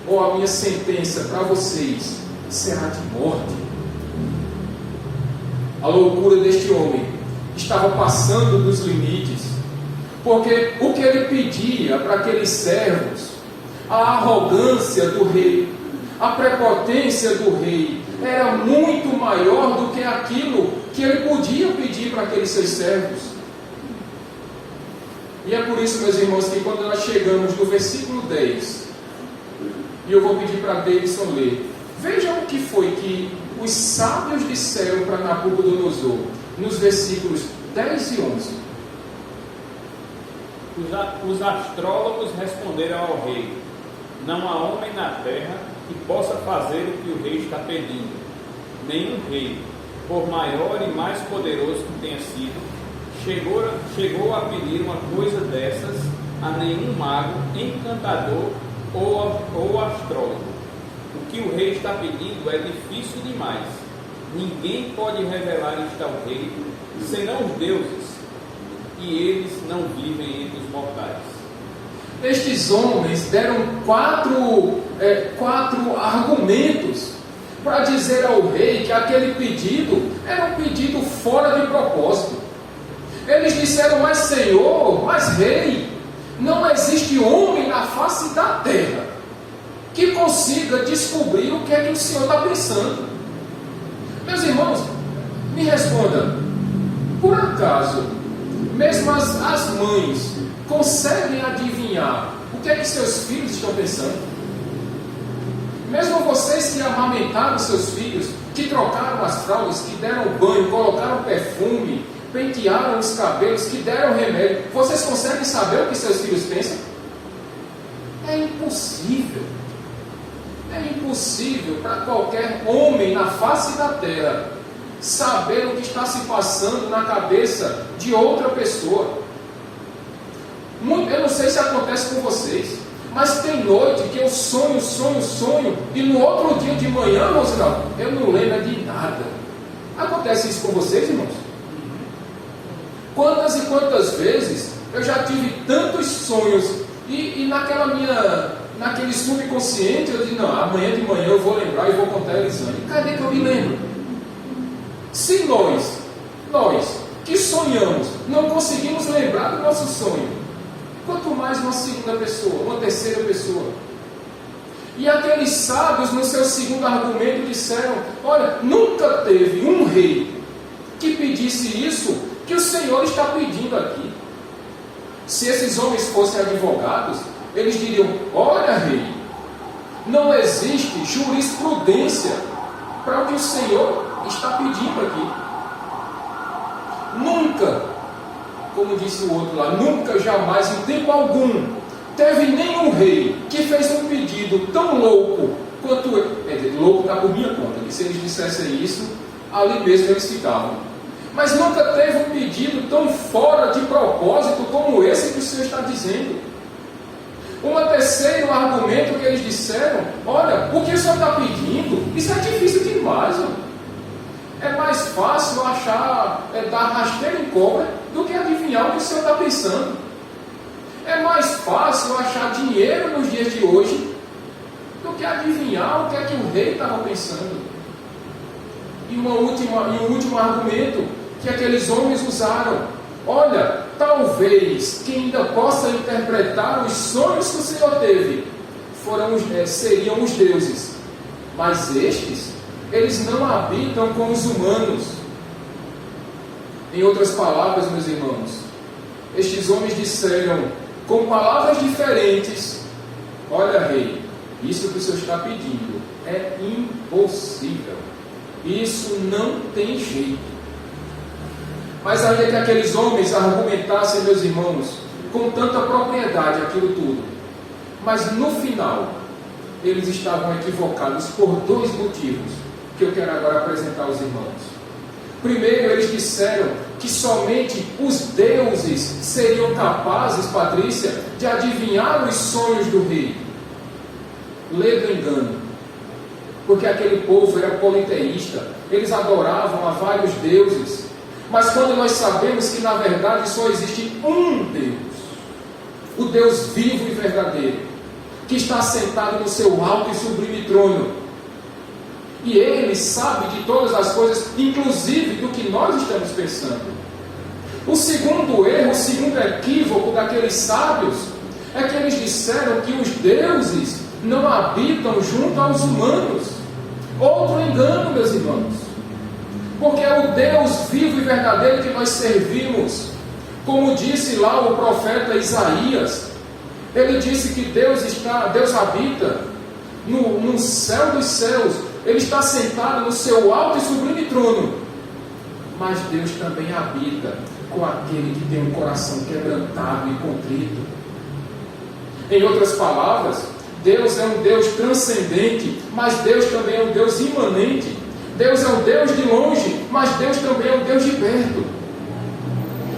ou a minha sentença para vocês será de morte. A loucura deste homem estava passando dos limites, porque o que ele pedia para aqueles servos, a arrogância do rei, a prepotência do rei, era muito maior do que aquilo que ele podia pedir para aqueles seus servos. E é por isso, meus irmãos, que quando nós chegamos no versículo 10, e eu vou pedir para Davidson ler, vejam o que foi que os sábios disseram para Nabucodonosor, nos versículos 10 e 11. Os astrólogos responderam ao rei: não há homem na terra que possa fazer o que o rei está pedindo. Nenhum rei, por maior e mais poderoso que tenha sido, chegou a pedir uma coisa dessas a nenhum mago, encantador ou astrólogo. O que o rei está pedindo é difícil demais. Ninguém pode revelar isto ao rei, senão os deuses, e eles não vivem entre os mortais. Estes homens deram quatro argumentos para dizer ao rei que aquele pedido era um pedido fora de propósito. Eles disseram: mas Senhor, mas rei, não existe homem na face da terra que consiga descobrir o que é que o Senhor está pensando. Meus irmãos, me respondam: por acaso mesmo as mães conseguem adivinhar o que é que seus filhos estão pensando? Mesmo vocês que amamentaram seus filhos, que trocaram as fraldas, que deram banho, colocaram perfume, pentearam os cabelos, que deram remédio, vocês conseguem saber o que seus filhos pensam? É impossível. É impossível para qualquer homem na face da terra saber o que está se passando na cabeça de outra pessoa. Eu não sei se acontece com vocês, mas tem noite que eu sonho, e no outro dia de manhã, Rosinaldo, eu não lembro de nada. Acontece isso com vocês, irmãos? Quantas e quantas vezes eu já tive tantos sonhos e naquele subconsciente eu digo, não, amanhã de manhã eu vou lembrar e vou contar a Elisane. Cadê que eu me lembro? Se nós que sonhamos, não conseguimos lembrar do nosso sonho, quanto mais uma segunda pessoa, uma terceira pessoa. E aqueles sábios, no seu segundo argumento, disseram, olha, nunca teve um rei que pedisse isso que o Senhor está pedindo aqui. Se esses homens fossem advogados, eles diriam, olha, rei, não existe jurisprudência para o que o Senhor está pedindo aqui. Nunca, como disse o outro lá, nunca, jamais, em tempo algum, teve nenhum rei que fez um pedido tão louco quanto ele. Louco está por minha conta, que se eles dissessem isso, ali mesmo eles ficavam. Mas nunca teve um pedido tão fora de propósito como esse que o Senhor está dizendo. Um terceiro argumento que eles disseram, olha, o que o Senhor está pedindo, isso é difícil demais. É mais fácil achar, dar rasteiro em cobra do que adivinhar o que o Senhor está pensando. É mais fácil achar dinheiro nos dias de hoje do que adivinhar o que é que o rei estava pensando. E um último argumento que aqueles homens usaram, olha, talvez quem ainda possa interpretar os sonhos que o Senhor teve seriam os deuses, mas estes, eles não habitam com os humanos. Em outras palavras, meus irmãos, estes homens disseram com palavras diferentes, olha, rei, isso que o Senhor está pedindo é impossível, isso não tem jeito. Mas ainda que aqueles homens argumentassem, meus irmãos, com tanta propriedade aquilo tudo, mas no final eles estavam equivocados por dois motivos que eu quero agora apresentar aos irmãos. Primeiro, eles disseram que somente os deuses seriam capazes, Patrícia, de adivinhar os sonhos do rei. Ledo engano, porque aquele povo era politeísta, eles adoravam a vários deuses. Mas quando nós sabemos que na verdade só existe um Deus, o Deus vivo e verdadeiro, que está sentado no seu alto e sublime trono, e Ele sabe de todas as coisas, inclusive do que nós estamos pensando. O segundo erro, o segundo equívoco daqueles sábios, é que eles disseram que os deuses não habitam junto aos humanos. Outro engano, meus irmãos. Porque é o Deus vivo e verdadeiro que nós servimos. Como disse lá o profeta Isaías, ele disse que Deus habita no céu dos céus, Ele está sentado no seu alto e sublime trono. Mas Deus também habita com aquele que tem um coração quebrantado e contrito. Em outras palavras, Deus é um Deus transcendente, mas Deus também é um Deus imanente. Deus é um Deus de longe, mas Deus também é um Deus de perto.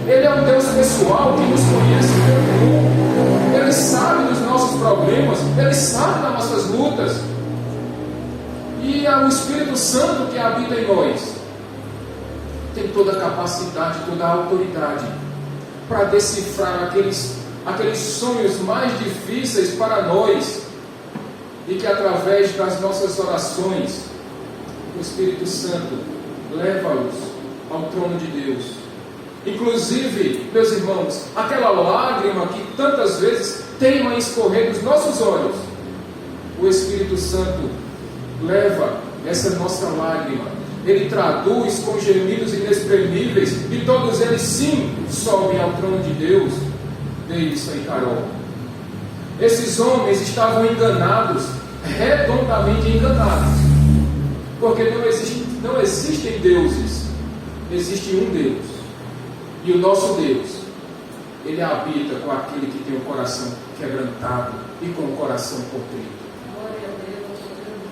Ele é um Deus pessoal que nos conhece como Ele sabe dos nossos problemas, Ele sabe das nossas lutas. E é o Espírito Santo que habita em nós. Tem toda a capacidade, toda a autoridade para decifrar aqueles sonhos mais difíceis para nós, e que através das nossas orações o Espírito Santo leva-os ao trono de Deus. Inclusive, meus irmãos, aquela lágrima que tantas vezes teima em escorrer dos nossos olhos, o Espírito Santo leva essa nossa lágrima, ele traduz com gemidos inexprimíveis, e todos eles sim sobem ao trono de Deus. Vê isso aí, Carol. Esses homens estavam enganados, redondamente enganados, porque não existem deuses, existe um Deus, e o nosso Deus, ele habita com aquele que tem o coração quebrantado e com o coração contrito.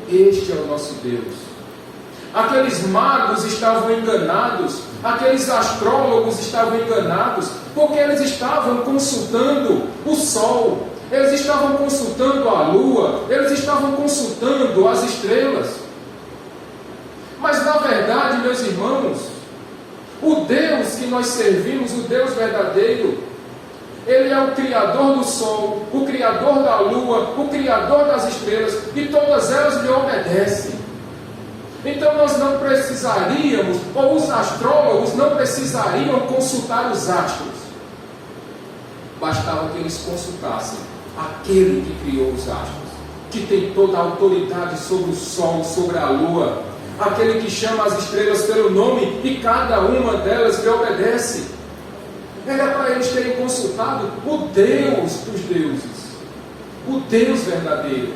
Este é o nosso Deus. Aqueles magos estavam enganados, aqueles astrólogos estavam enganados, porque eles estavam consultando o sol, eles estavam consultando a lua, eles estavam consultando as estrelas. Mas na verdade, meus irmãos, o Deus que nós servimos, o Deus verdadeiro, Ele é o Criador do sol, o Criador da lua, o Criador das estrelas, e todas elas lhe obedecem. Então nós não precisaríamos, ou os astrólogos não precisariam consultar os astros. Bastava que eles consultassem aquele que criou os astros, que tem toda a autoridade sobre o sol, sobre a lua, aquele que chama as estrelas pelo nome e cada uma delas lhe obedece. Era para eles terem consultado o Deus dos deuses, o Deus verdadeiro,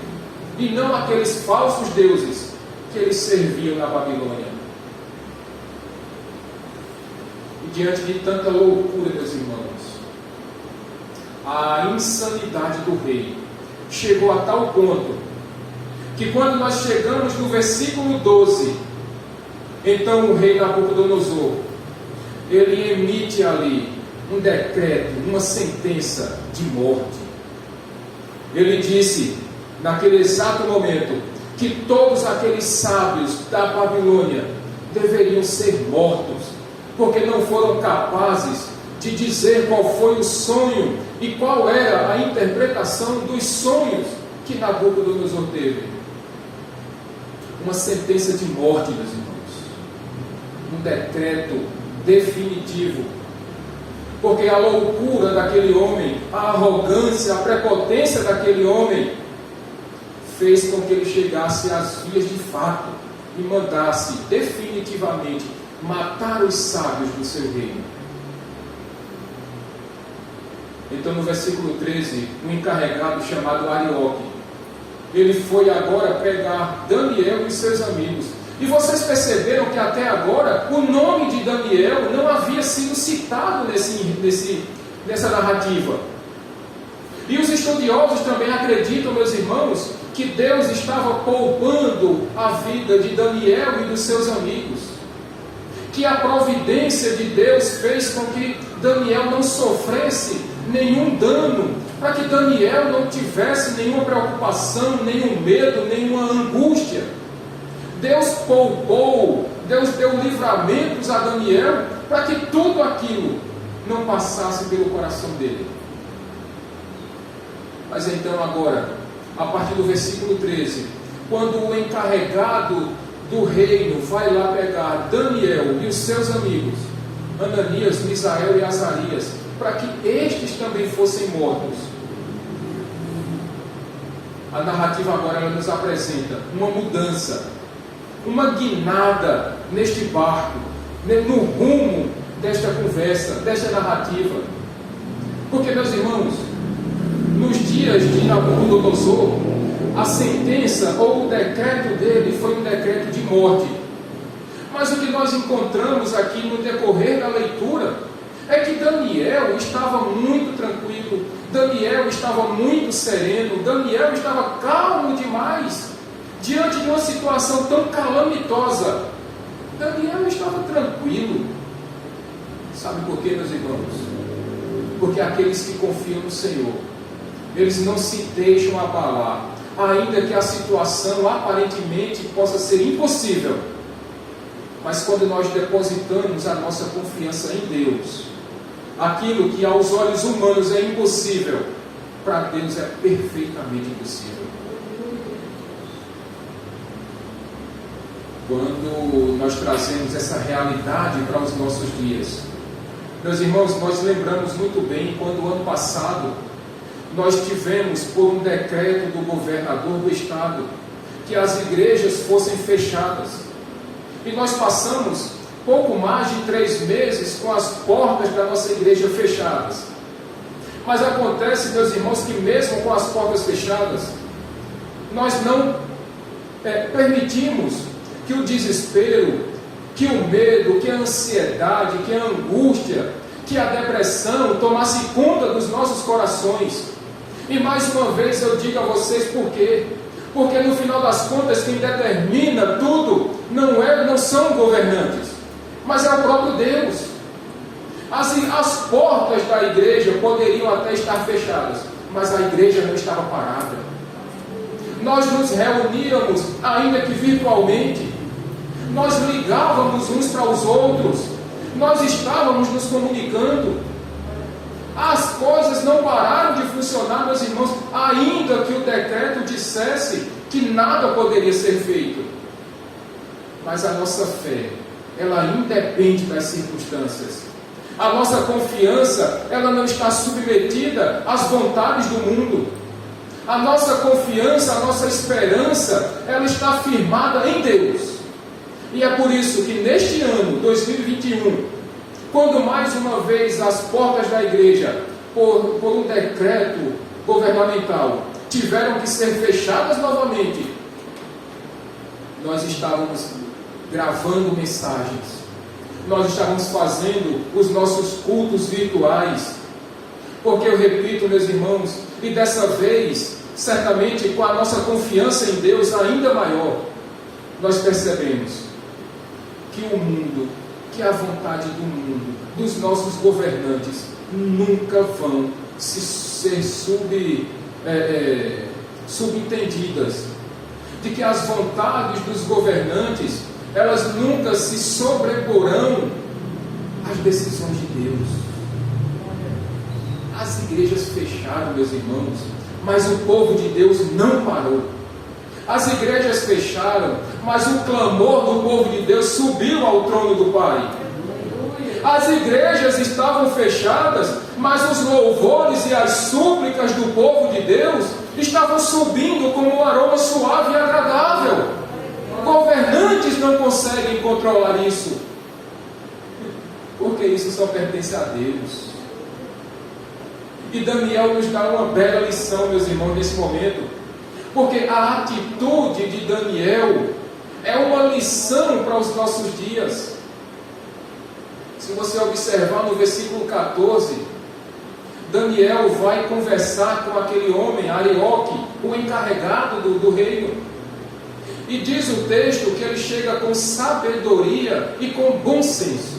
e não aqueles falsos deuses que eles serviam na Babilônia. E diante de tanta loucura, meus irmãos, a insanidade do rei chegou a tal ponto que quando nós chegamos no versículo 12, então o rei Nabucodonosor, ele emite ali um decreto, uma sentença de morte. Ele disse, naquele exato momento, que todos aqueles sábios da Babilônia deveriam ser mortos, porque não foram capazes de dizer qual foi o sonho e qual era a interpretação dos sonhos que Nabucodonosor teve. Uma sentença de morte, meus irmãos. Um decreto definitivo. Porque a loucura daquele homem, a arrogância, a prepotência daquele homem, fez com que ele chegasse às vias de fato e mandasse definitivamente matar os sábios do seu reino. Então no versículo 13, um encarregado chamado Arioque, ele foi agora pegar Daniel e seus amigos. E vocês perceberam que até agora o nome de Daniel não havia sido citado nessa narrativa. E os estudiosos também acreditam, meus irmãos, que Deus estava poupando a vida de Daniel e dos seus amigos. Que a providência de Deus fez com que Daniel não sofresse nenhum dano, para que Daniel não tivesse nenhuma preocupação, nenhum medo, nenhuma angústia. Deus poupou, Deus deu livramentos a Daniel, para que tudo aquilo não passasse pelo coração dele. Mas então agora, a partir do versículo 13, quando o encarregado do reino vai lá pegar Daniel e os seus amigos, Ananias, Misael e Azarias, para que estes também fossem mortos, a narrativa agora ela nos apresenta uma mudança, uma guinada neste barco, no rumo desta conversa, desta narrativa. Porque, meus irmãos, nos dias de Nabucodonosor, a sentença ou o decreto dele foi um decreto de morte. Mas o que nós encontramos aqui no decorrer da leitura é que Daniel estava muito tranquilo, Daniel estava muito sereno, Daniel estava calmo demais diante de uma situação tão calamitosa. Daniel estava tranquilo. Sabe por quê, meus irmãos? Porque aqueles que confiam no Senhor, eles não se deixam abalar, ainda que a situação aparentemente possa ser impossível. Mas quando nós depositamos a nossa confiança em Deus, aquilo que aos olhos humanos é impossível, para Deus é perfeitamente possível. Quando nós trazemos essa realidade para os nossos dias, meus irmãos, nós lembramos muito bem quando ano passado nós tivemos, por um decreto do governador do estado, que as igrejas fossem fechadas. E nós passamos pouco mais de 3 meses com as portas da nossa igreja fechadas. Mas acontece, meus irmãos, que mesmo com as portas fechadas, nós não permitimos que o desespero, que o medo, que a ansiedade, que a angústia, que a depressão tomasse conta dos nossos corações. E mais uma vez eu digo a vocês por quê? Porque no final das contas quem determina tudo não são governantes, mas é o próprio Deus. As portas da igreja poderiam até estar fechadas, mas a igreja não estava parada. Nós nos reuníamos, ainda que virtualmente, nós ligávamos uns para os outros, nós estávamos nos comunicando. As coisas não pararam de funcionar, meus irmãos, ainda que o decreto dissesse que nada poderia ser feito. Mas a nossa fé, ela independe das circunstâncias. A nossa confiança, ela não está submetida às vontades do mundo. A nossa confiança, a nossa esperança, ela está firmada em Deus. E é por isso que neste ano, 2021, quando mais uma vez as portas da igreja, por um decreto governamental, tiveram que ser fechadas novamente, nós estávamos gravando mensagens, nós estávamos fazendo os nossos cultos virtuais, porque eu repito, meus irmãos, e dessa vez, certamente com a nossa confiança em Deus ainda maior, nós percebemos que o mundo, que a vontade do mundo, dos nossos governantes, nunca vão ser subentendidas, de que as vontades dos governantes, elas nunca se sobreporão às decisões de Deus. As igrejas fecharam, meus irmãos, mas o povo de Deus não parou. As igrejas fecharam, mas o clamor do povo de Deus subiu ao trono do Pai. As igrejas estavam fechadas, mas os louvores e as súplicas do povo de Deus estavam subindo como um aroma suave e agradável. Governantes não conseguem controlar isso, porque isso só pertence a Deus. E Daniel nos dá uma bela lição, meus irmãos, nesse momento, porque a atitude de Daniel é uma lição para os nossos dias. Se você observar no versículo 14, Daniel vai conversar com aquele homem, Arioque, o encarregado do reino. E diz o texto que ele chega com sabedoria e com bom senso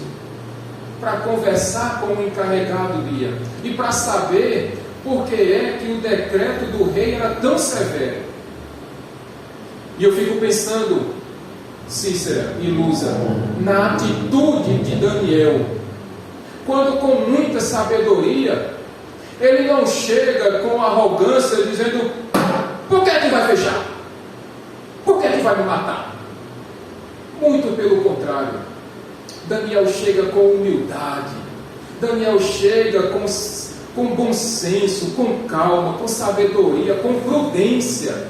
para conversar com o encarregado guia e para saber por que é que o decreto do rei era tão severo. E eu fico pensando, Cícera e Lusa, na atitude de Daniel, quando com muita sabedoria, ele não chega com arrogância dizendo: por que é que vai fechar? Por que é que vai me matar? Muito pelo contrário, Daniel chega com humildade, Daniel chega com bom senso, com calma, com sabedoria, com prudência.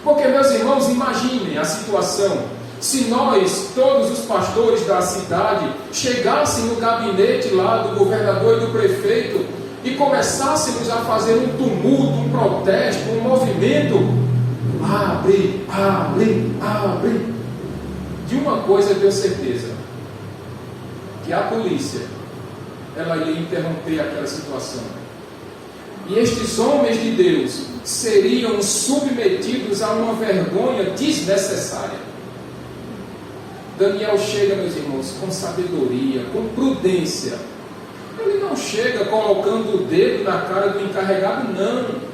Porque, meus irmãos, imaginem a situação: se nós, todos os pastores da cidade, chegassem no gabinete lá do governador e do prefeito e começássemos a fazer um tumulto, um protesto, um movimento, abre, abre, abre, de uma coisa eu tenho certeza, que a polícia, ela ia interromper aquela situação. E estes homens de Deus seriam submetidos a uma vergonha desnecessária. Daniel chega, meus irmãos, com sabedoria, com prudência. Ele não chega colocando o dedo na cara do encarregado, não.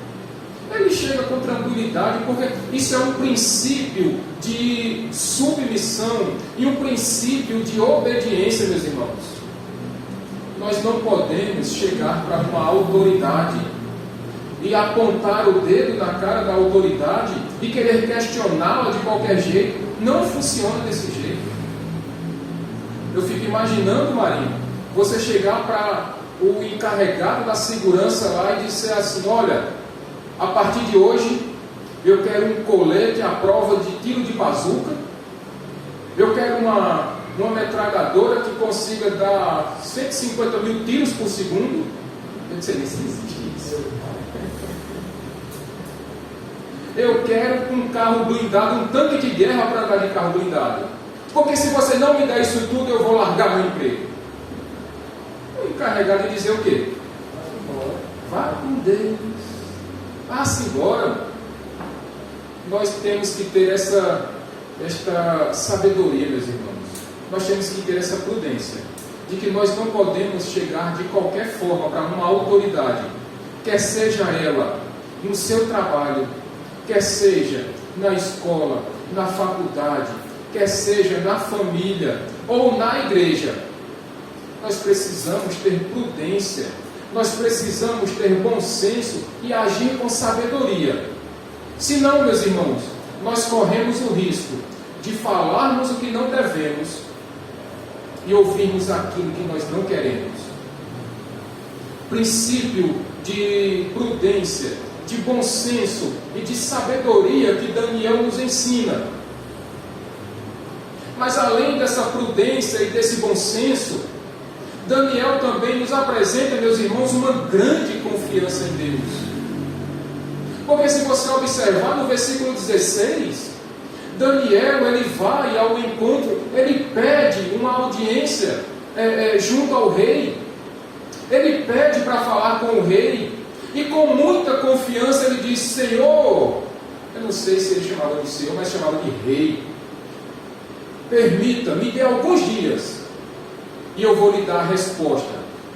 Ele chega com tranquilidade, porque isso é um princípio de submissão e um princípio de obediência, meus irmãos. Nós não podemos chegar para uma autoridade e apontar o dedo na cara da autoridade e querer questioná-la de qualquer jeito. Não funciona desse jeito. Eu fico imaginando, Marinho, você chegar para o encarregado da segurança lá e dizer assim: olha, a partir de hoje eu quero um colete à prova de tiro de bazuca, Eu quero uma metralhadora que consiga dar 150 mil tiros por segundo. Eu não sei nem se existe isso. Eu quero um carro blindado, um tanque de guerra para andar de carro blindado. Porque se você não me der isso tudo, eu vou largar meu emprego. O encarregado de dizer o quê? Vá com Deus. Vá-se embora. Nós temos que ter esta sabedoria, meus irmãos. Nós temos que ter essa prudência de que nós não podemos chegar de qualquer forma para uma autoridade, quer seja ela no seu trabalho, quer seja na escola, na faculdade, quer seja na família ou na igreja. Nós precisamos ter prudência, nós precisamos ter bom senso e agir com sabedoria. Senão, meus irmãos, nós corremos o risco de falarmos o que não devemos e ouvirmos aquilo que nós não queremos. Princípio de prudência, de bom senso e de sabedoria que Daniel nos ensina. Mas além dessa prudência e desse bom senso, Daniel também nos apresenta, meus irmãos, uma grande confiança em Deus. Porque se você observar no versículo 16, Daniel, ele vai ao encontro, ele pede uma audiência junto ao rei. Ele pede para falar com o rei. E com muita confiança ele diz: Senhor, eu não sei se ele chamava de Senhor, mas chamava de rei. Permita, me dê alguns dias e eu vou lhe dar a resposta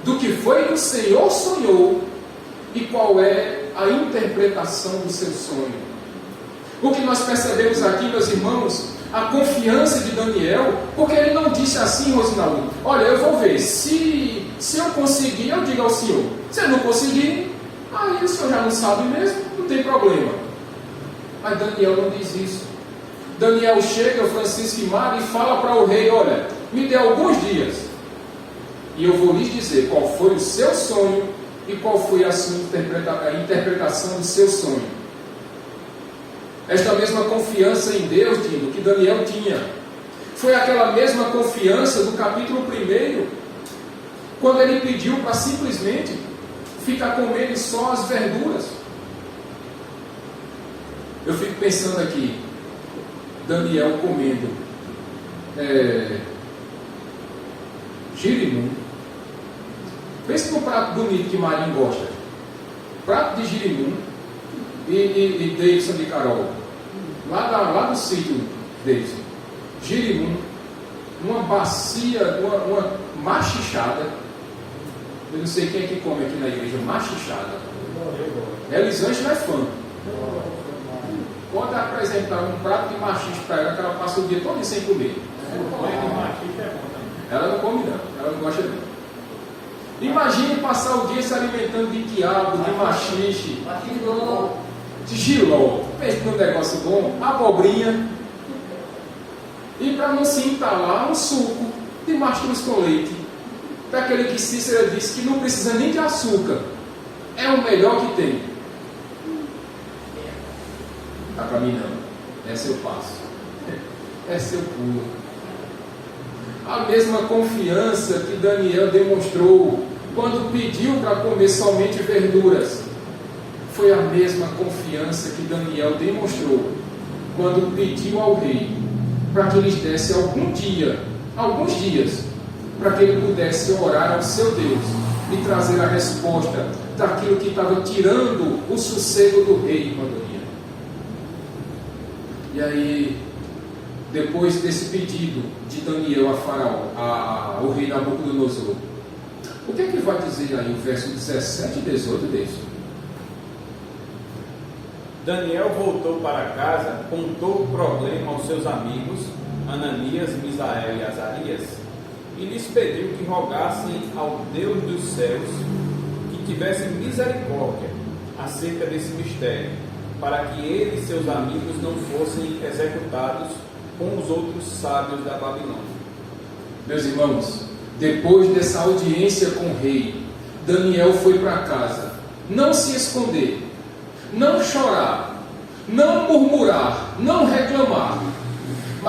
do que foi que o Senhor sonhou e qual é a interpretação do seu sonho. O que nós percebemos aqui, meus irmãos, a confiança de Daniel, porque ele não disse assim, Rosinaldo: olha, eu vou ver, se eu conseguir, eu digo ao senhor. Se eu não conseguir, aí o senhor já não sabe mesmo, não tem problema. Mas Daniel não diz isso. Daniel chega, Francisco e Mário, e fala para o rei: olha, me dê alguns dias e eu vou lhes dizer qual foi o seu sonho e qual foi a sua interpretação do seu sonho. Esta mesma confiança em Deus, Dino, que Daniel tinha, foi aquela mesma confiança do capítulo 1, quando ele pediu para simplesmente ficar comendo só as verduras. Eu fico pensando aqui, Daniel comendo girimum. Pense no prato bonito que Marinho gosta. Prato de girimum e Deison de Carol. Lá do sítio deles. Girimum, uma bacia, uma machichada. Eu não sei quem é que come aqui na igreja, machichada. Elisângela não é fã. Quando apresentar um prato de machixe para ela passa o dia todo sem comer. Ela não come não, ela não gosta não. Imagine passar o dia se alimentando de quiabo, de machixe, de giló. Pense num negócio bom, abobrinha. E para não se entalar, um suco de mastruz com leite. Daquele que Cícera disse que não precisa nem de açúcar. É o melhor que tem. Está para mim não. Esse eu passo. Esse eu pulo. A mesma confiança que Daniel demonstrou quando pediu para comer somente verduras, foi a mesma confiança que Daniel demonstrou quando pediu ao rei para que lhes desse alguns dias, para que ele pudesse orar ao seu Deus e trazer a resposta daquilo que estava tirando o sossego do rei, irmã Daniel. E aí, depois desse pedido de Daniel a Faraó, ao rei Nabucodonosor, o que é que vai dizer aí o verso 17 e 18 desse? Daniel voltou para casa, contou o problema aos seus amigos Ananias, Misael e Azarias, e lhes pediu que rogassem ao Deus dos céus que tivesse misericórdia acerca desse mistério, para que ele e seus amigos não fossem executados com os outros sábios da Babilônia. Meus irmãos, depois dessa audiência com o rei, Daniel foi para casa, não se esconder, não chorar, não murmurar, não reclamar,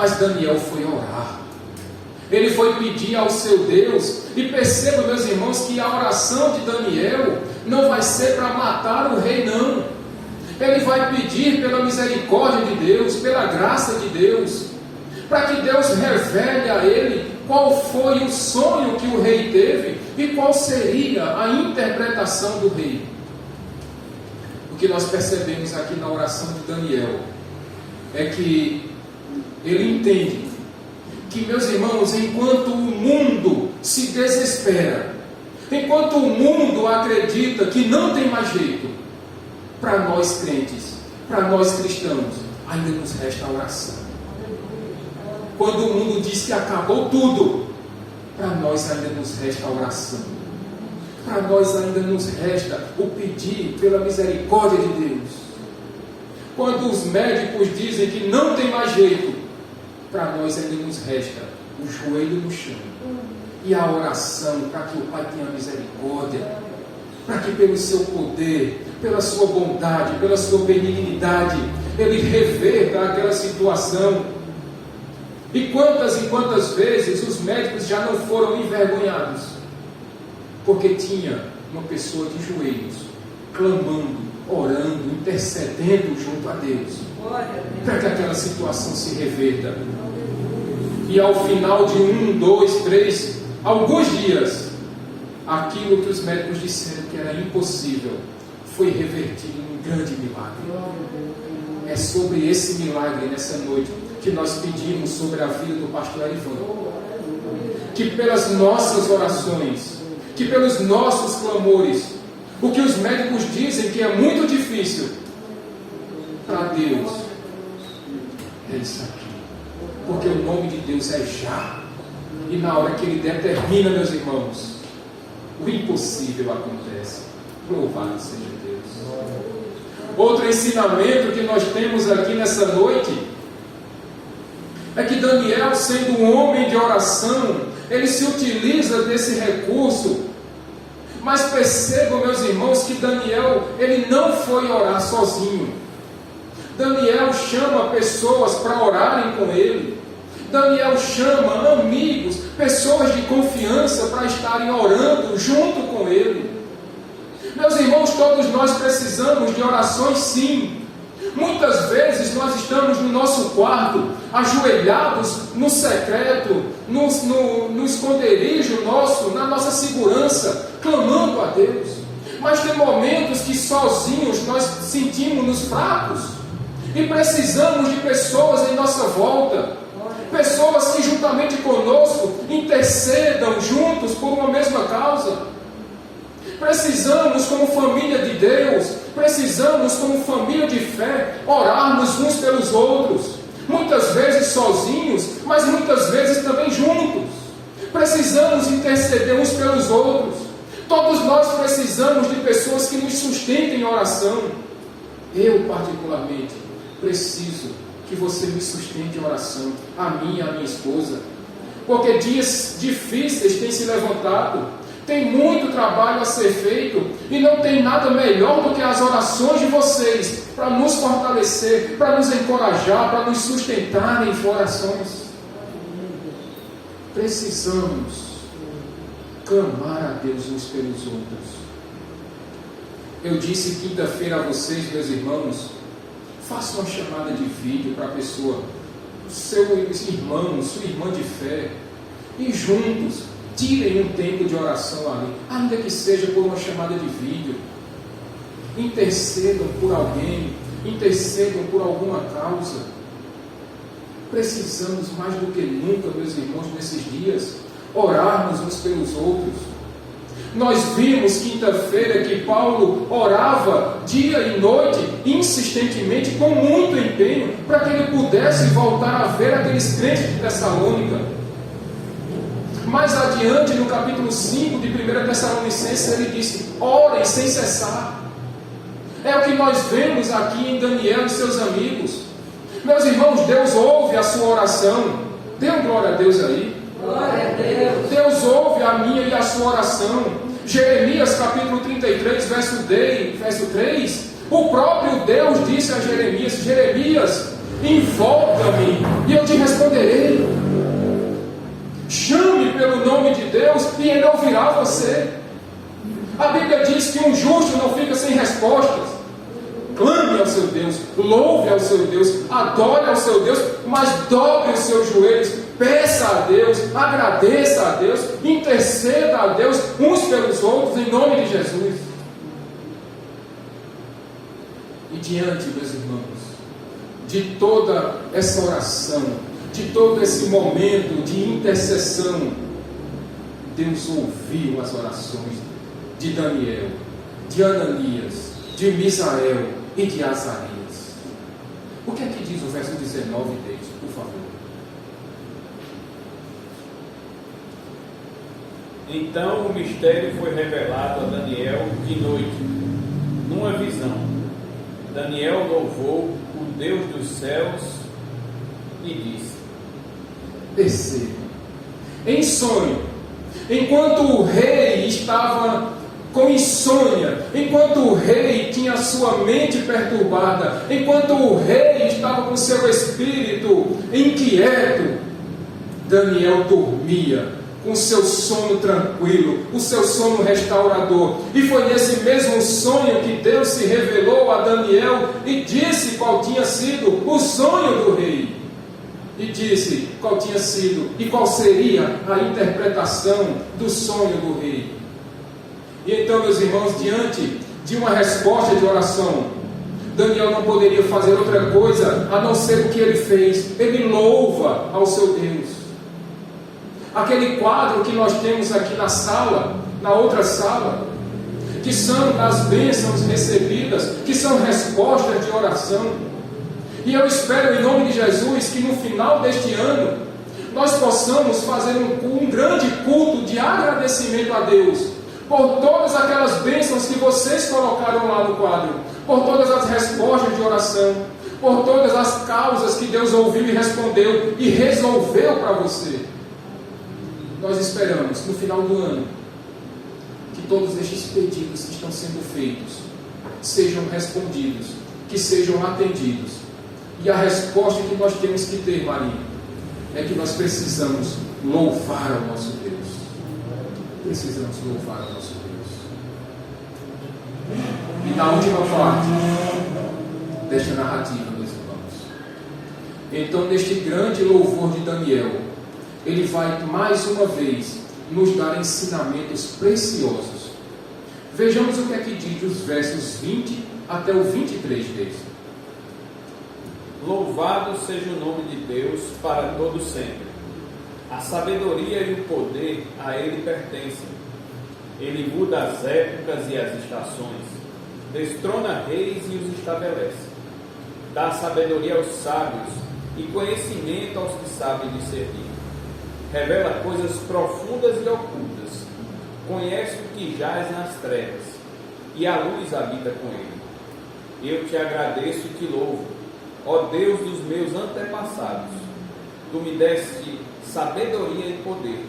Mas Daniel foi orar. Ele foi pedir ao seu Deus. E perceba, meus irmãos, que a oração de Daniel não vai ser para matar o rei, não. Ele vai pedir pela misericórdia de Deus, pela graça de Deus, para que Deus revele a ele qual foi o sonho que o rei teve e qual seria a interpretação do rei. O que nós percebemos aqui na oração de Daniel é que ele entende que, meus irmãos, enquanto o mundo se desespera, enquanto o mundo acredita que não tem mais jeito, para nós crentes, para nós cristãos, ainda nos resta a oração. Quando o mundo diz que acabou tudo, para nós ainda nos resta a oração. Para nós ainda nos resta o pedir pela misericórdia de Deus. Quando os médicos dizem que não tem mais jeito, para nós ainda nos resta o joelho no chão e a oração para que o Pai tenha misericórdia, para que pelo seu poder, pela sua bondade, pela sua benignidade, Ele reverta aquela situação. E quantas vezes os médicos já não foram envergonhados, porque tinha uma pessoa de joelhos, clamando, orando, intercedendo junto a Deus, para que aquela situação se reverta. E ao final de 1, 2, 3, alguns dias, aquilo que os médicos disseram que era impossível, foi revertido num grande milagre. É sobre esse milagre nessa noite que nós pedimos sobre a vida do pastor Arivan. Que pelas nossas orações, que pelos nossos clamores, o que os médicos dizem que é muito difícil, para Deus é isso aqui. Porque o nome de Deus é já. E na hora que Ele determina, meus irmãos, o impossível acontece. Louvado seja Deus. Outro ensinamento que nós temos aqui nessa noite é que Daniel, sendo um homem de oração, ele se utiliza desse recurso. Mas percebam, meus irmãos, que Daniel, ele não foi orar sozinho. Daniel chama pessoas para orarem com ele. Daniel chama amigos, pessoas de confiança para estarem orando junto com ele. Meus irmãos, todos nós precisamos de orações, sim. Muitas vezes nós estamos no nosso quarto, ajoelhados no secreto, no esconderijo nosso, na nossa segurança, clamando a Deus. Mas tem momentos que sozinhos nós sentimos-nos fracos e precisamos de pessoas em nossa volta, pessoas que juntamente conosco intercedam juntos por uma mesma causa. Precisamos, como família de Deus, precisamos, como família de fé, orarmos uns pelos outros, muitas vezes sozinhos, mas muitas vezes também juntos. Precisamos interceder uns pelos outros. Todos nós precisamos de pessoas que nos sustentem em oração. Eu, particularmente, preciso que você me sustente em oração, a mim e a minha esposa, porque dias difíceis têm se levantado. Tem muito trabalho a ser feito e não tem nada melhor do que as orações de vocês para nos fortalecer, para nos encorajar, para nos sustentar em orações. Precisamos clamar a Deus uns pelos outros. Eu disse quinta-feira a vocês, meus irmãos, faça uma chamada de vídeo para a pessoa, seu irmão, sua irmã de fé, e juntos tirem um tempo de oração ali, ainda que seja por uma chamada de vídeo. Intercedam por alguém, intercedam por alguma causa. Precisamos mais do que nunca, meus irmãos, nesses dias, orarmos uns pelos outros. Nós vimos quinta-feira que Paulo orava dia e noite, insistentemente, com muito empenho, para que ele pudesse voltar a ver aqueles crentes de Tessalônica. Mais adiante, no capítulo 5 de 1 Tessalonicenses, ele disse: orem sem cessar. É o que nós vemos aqui em Daniel e seus amigos. Meus irmãos, Deus ouve a sua oração. Dê um glória a Deus aí. Glória a Deus. Deus ouve a minha e a sua oração. Jeremias capítulo 33, verso 3. O próprio Deus disse a Jeremias: Jeremias, invoca-me e eu te responderei. nome de Deus e Ele ouvirá você. A Bíblia diz que um justo não fica sem respostas. Clame ao seu Deus, louve ao seu Deus, adore ao seu Deus, mas dobre os seus joelhos, peça a Deus, agradeça a Deus, interceda a Deus uns pelos outros, em nome de Jesus. E diante, meus irmãos, de toda essa oração, de todo esse momento de intercessão, Deus ouviu as orações de Daniel, de Ananias, de Misael e de Azarias. O que é que diz o verso 19 deles, por favor? Então o mistério foi revelado a Daniel de noite, numa visão. Daniel louvou o Deus dos céus e disse: Perceba, em sonho, enquanto o rei estava com insônia, enquanto o rei tinha sua mente perturbada, enquanto o rei estava com seu espírito inquieto, Daniel dormia com seu sono tranquilo, o seu sono restaurador. E foi nesse mesmo sonho que Deus se revelou a Daniel e disse qual tinha sido o sonho do rei. E disse qual tinha sido e qual seria a interpretação do sonho do rei. E então, meus irmãos, diante de uma resposta de oração, Daniel não poderia fazer outra coisa a não ser o que ele fez. Ele louva ao seu Deus. Aquele quadro que nós temos aqui na sala, na outra sala, que são as bênçãos recebidas, que são respostas de oração. E eu espero, em nome de Jesus, que no final deste ano nós possamos fazer um grande culto de agradecimento a Deus por todas aquelas bênçãos que vocês colocaram lá no quadro, por todas as respostas de oração, por todas as causas que Deus ouviu e respondeu e resolveu para você. Nós esperamos, no final do ano, que todos estes pedidos que estão sendo feitos sejam respondidos, que sejam atendidos. E a resposta que nós temos que ter, Maria, é que nós precisamos louvar ao nosso Deus. Precisamos louvar ao nosso Deus. E na última parte desta narrativa, meus irmãos, então neste grande louvor de Daniel, ele vai mais uma vez nos dar ensinamentos preciosos. Vejamos o que é que diz os versos 20 até o 23 deles. Louvado seja o nome de Deus para todo sempre. A sabedoria e o poder a Ele pertencem. Ele muda as épocas e as estações, destrona reis e os estabelece. Dá sabedoria aos sábios e conhecimento aos que sabem discernir. Revela coisas profundas e ocultas. Conhece o que jaz nas trevas, e a luz habita com ele. Eu te agradeço e te louvo, ó Deus dos meus antepassados. Tu me deste sabedoria e poder,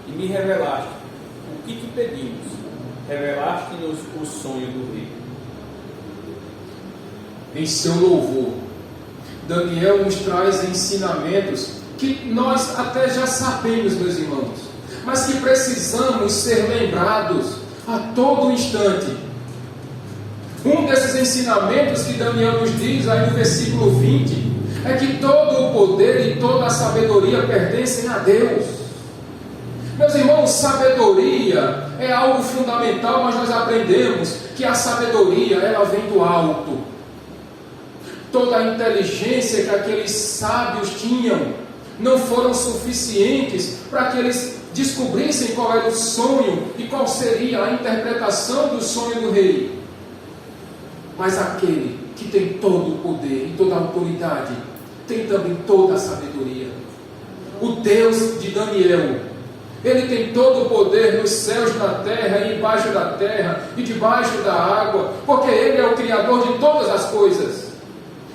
e me revelaste o que te pedimos. Revelaste-nos o sonho do rei. Em seu louvor, Daniel nos traz ensinamentos que nós até já sabemos, meus irmãos, mas que precisamos ser lembrados a todo instante. Um desses ensinamentos que Daniel nos diz aí no versículo 20 é que todo o poder e toda a sabedoria pertencem a Deus. Meus irmãos, sabedoria é algo fundamental, mas nós aprendemos que a sabedoria, ela vem do alto. Toda a inteligência que aqueles sábios tinham não foram suficientes para que eles descobrissem qual era o sonho e qual seria a interpretação do sonho do rei. Mas aquele que tem todo o poder e toda a autoridade tem também toda a sabedoria. O Deus de Daniel, ele tem todo o poder nos céus, na terra e embaixo da terra e debaixo da água, porque ele é o Criador de todas as coisas.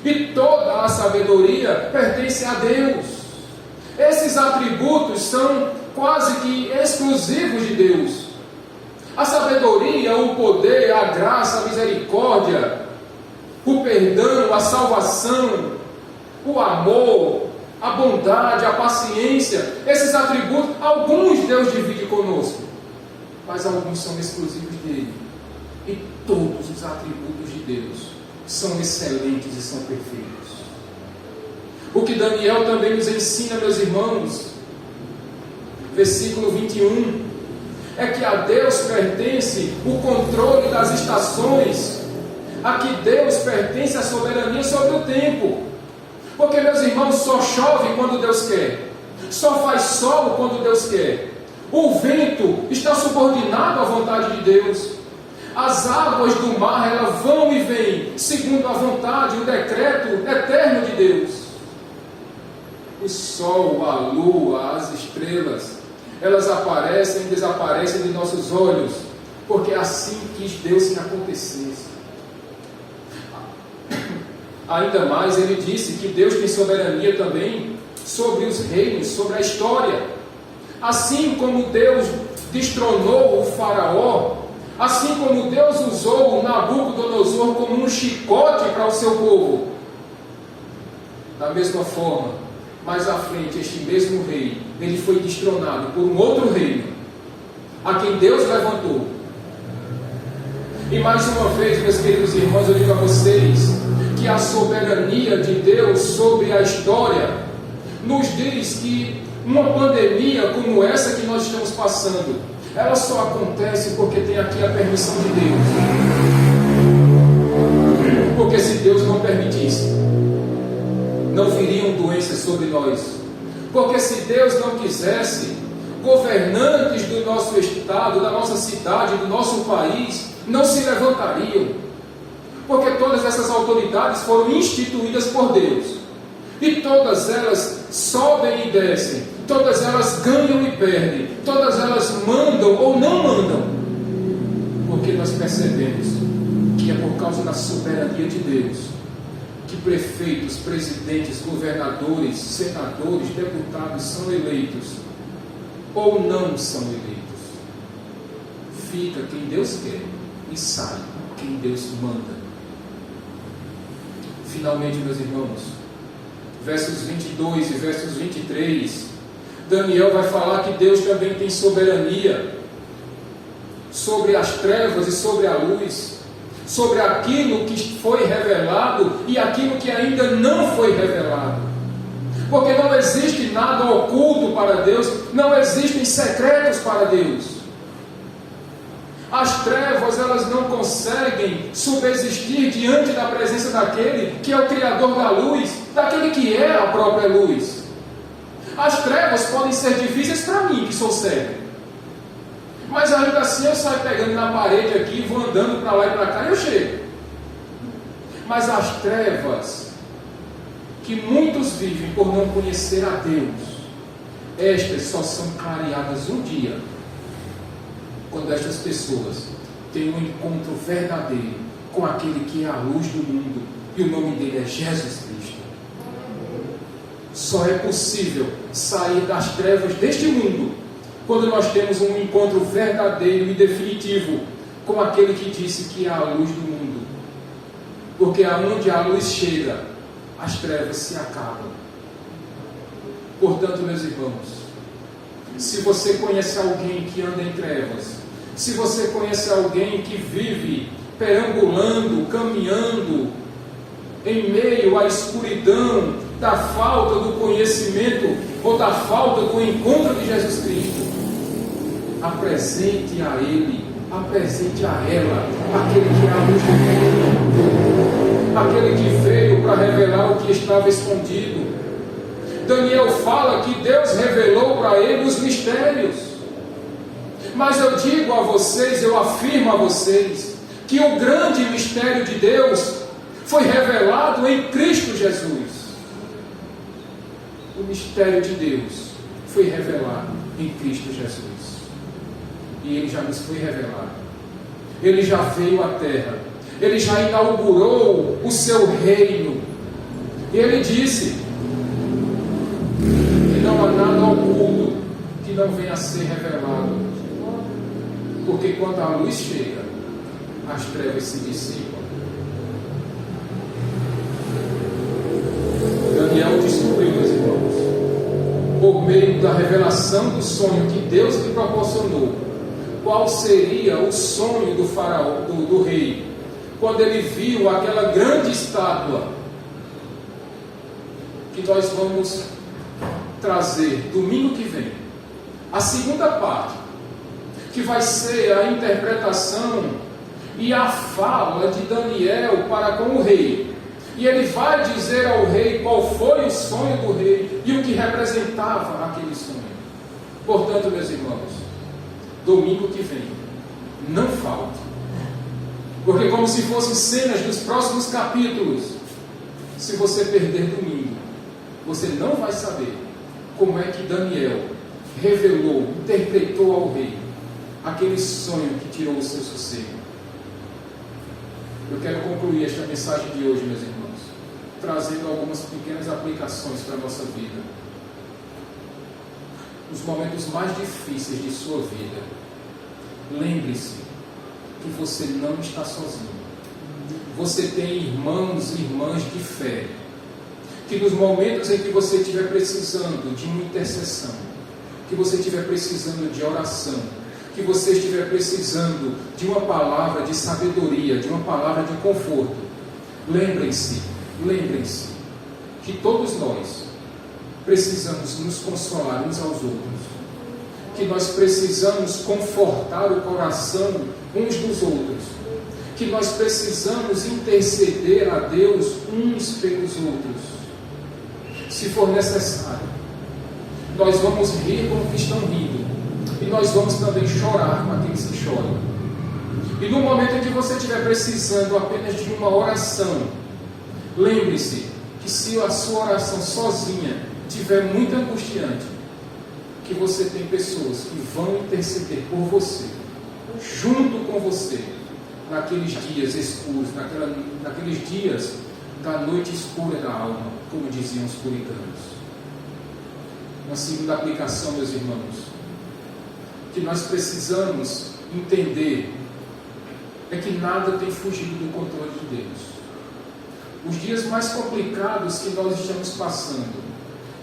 E toda a sabedoria pertence a Deus. Esses atributos são quase que exclusivos de Deus. A sabedoria, o poder, a graça, a misericórdia, o perdão, a salvação, o amor, a bondade, a paciência, esses atributos, alguns Deus divide conosco, mas alguns são exclusivos dele. E todos os atributos de Deus são excelentes e são perfeitos. O que Daniel também nos ensina, meus irmãos, versículo 21, é que a Deus pertence o controle das estações, a que Deus pertence a soberania sobre o tempo. Porque, meus irmãos, só chove quando Deus quer, só faz sol quando Deus quer. O vento está subordinado à vontade de Deus. As águas do mar, elas vão e vêm segundo a vontade, o decreto eterno de Deus. O sol, a lua, as estrelas, elas aparecem e desaparecem de nossos olhos, porque assim quis Deus que acontecesse. Ainda mais, ele disse que Deus tem soberania também sobre os reinos, sobre a história. Assim como Deus destronou o faraó, assim como Deus usou o Nabucodonosor como um chicote para o seu povo, da mesma forma, mais à frente, este mesmo rei, ele foi destronado por um outro reino, a quem Deus levantou. E mais uma vez, meus queridos irmãos, eu digo a vocês que a soberania de Deus sobre a história nos diz que uma pandemia como essa que nós estamos passando, ela só acontece porque tem aqui a permissão de Deus. Porque se Deus não permitisse, não viriam doenças sobre nós. Porque se Deus não quisesse, governantes do nosso estado, da nossa cidade, do nosso país, não se levantariam. Porque todas essas autoridades foram instituídas por Deus. E todas elas sobem e descem. Todas elas ganham e perdem. Todas elas mandam ou não mandam. Porque nós percebemos que é por causa da soberania de Deus que prefeitos, presidentes, governadores, senadores, deputados são eleitos ou não são eleitos. Fica quem Deus quer e sai quem Deus manda. Finalmente, meus irmãos, versos 22 e versos 23, Daniel vai falar que Deus também tem soberania sobre as trevas e sobre a luz, sobre aquilo que foi revelado e aquilo que ainda não foi revelado. Porque não existe nada oculto para Deus, não existem secretos para Deus. As trevas, elas não conseguem subsistir diante da presença daquele que é o Criador da luz, daquele que é a própria luz. As trevas podem ser difíceis para mim, que sou cego. Mas ainda assim eu saio pegando na parede aqui, vou andando para lá e para cá e eu chego. Mas as trevas, que muitos vivem por não conhecer a Deus, estas só são clareadas um dia, quando estas pessoas têm um encontro verdadeiro com aquele que é a luz do mundo, e o nome dele é Jesus Cristo. Só é possível sair das trevas deste mundo quando nós temos um encontro verdadeiro e definitivo com aquele que disse que é a luz do mundo. Porque aonde a luz chega, as trevas se acabam. Portanto, meus irmãos, se você conhece alguém que anda em trevas, se você conhece alguém que vive perambulando, caminhando em meio à escuridão da falta do conhecimento ou da falta do encontro de Jesus Cristo, apresente a ele, apresente a ela aquele que é a luz do mundo, aquele que veio para revelar o que estava escondido. Daniel fala que Deus revelou para ele os mistérios. Mas eu digo a vocês, eu afirmo a vocês, que o grande mistério de Deus foi revelado em Cristo Jesus. O mistério de Deus foi revelado em Cristo Jesus. E ele já nos foi revelado. Ele já veio à terra. Ele já inaugurou o seu reino. E ele disse que não há nada oculto que não venha a ser revelado. Porque quando a luz chega, as trevas se dissipam. Daniel descobriu, meus irmãos, por meio da revelação do sonho que Deus lhe proporcionou, qual seria o sonho do faraó, do rei, quando ele viu aquela grande estátua, que nós vamos trazer domingo que vem. A segunda parte, que vai ser a interpretação e a fala de Daniel para com o rei. E ele vai dizer ao rei qual foi o sonho do rei e o que representava aquele sonho. Portanto, meus irmãos, domingo que vem, não falte. Porque como se fossem cenas dos próximos capítulos, se você perder domingo, você não vai saber como é que Daniel revelou, interpretou ao rei aquele sonho que tirou o seu sossego. Eu quero concluir esta mensagem de hoje, meus irmãos, trazendo algumas pequenas aplicações para a nossa vida. Nos momentos mais difíceis de sua vida, lembre-se que você não está sozinho. Você tem irmãos e irmãs de fé, que nos momentos em que você estiver precisando de uma intercessão, que você estiver precisando de oração, que você estiver precisando de uma palavra de sabedoria, de uma palavra de conforto, lembrem-se que todos nós precisamos nos consolar uns aos outros, que nós precisamos confortar o coração uns dos outros, que nós precisamos interceder a Deus uns pelos outros. Se for necessário, nós vamos rir com os que estão rindo, e nós vamos também chorar com aqueles que choram. E no momento em que você estiver precisando apenas de uma oração, lembre-se que se a sua oração sozinha estiver muito angustiante, que você tem pessoas que vão interceder por você, junto com você, naqueles dias escuros, naqueles dias da noite escura da alma, como diziam os puritanos. Uma segunda aplicação, meus irmãos, que nós precisamos entender é que nada tem fugido do controle de Deus. Os dias mais complicados que nós estamos passando,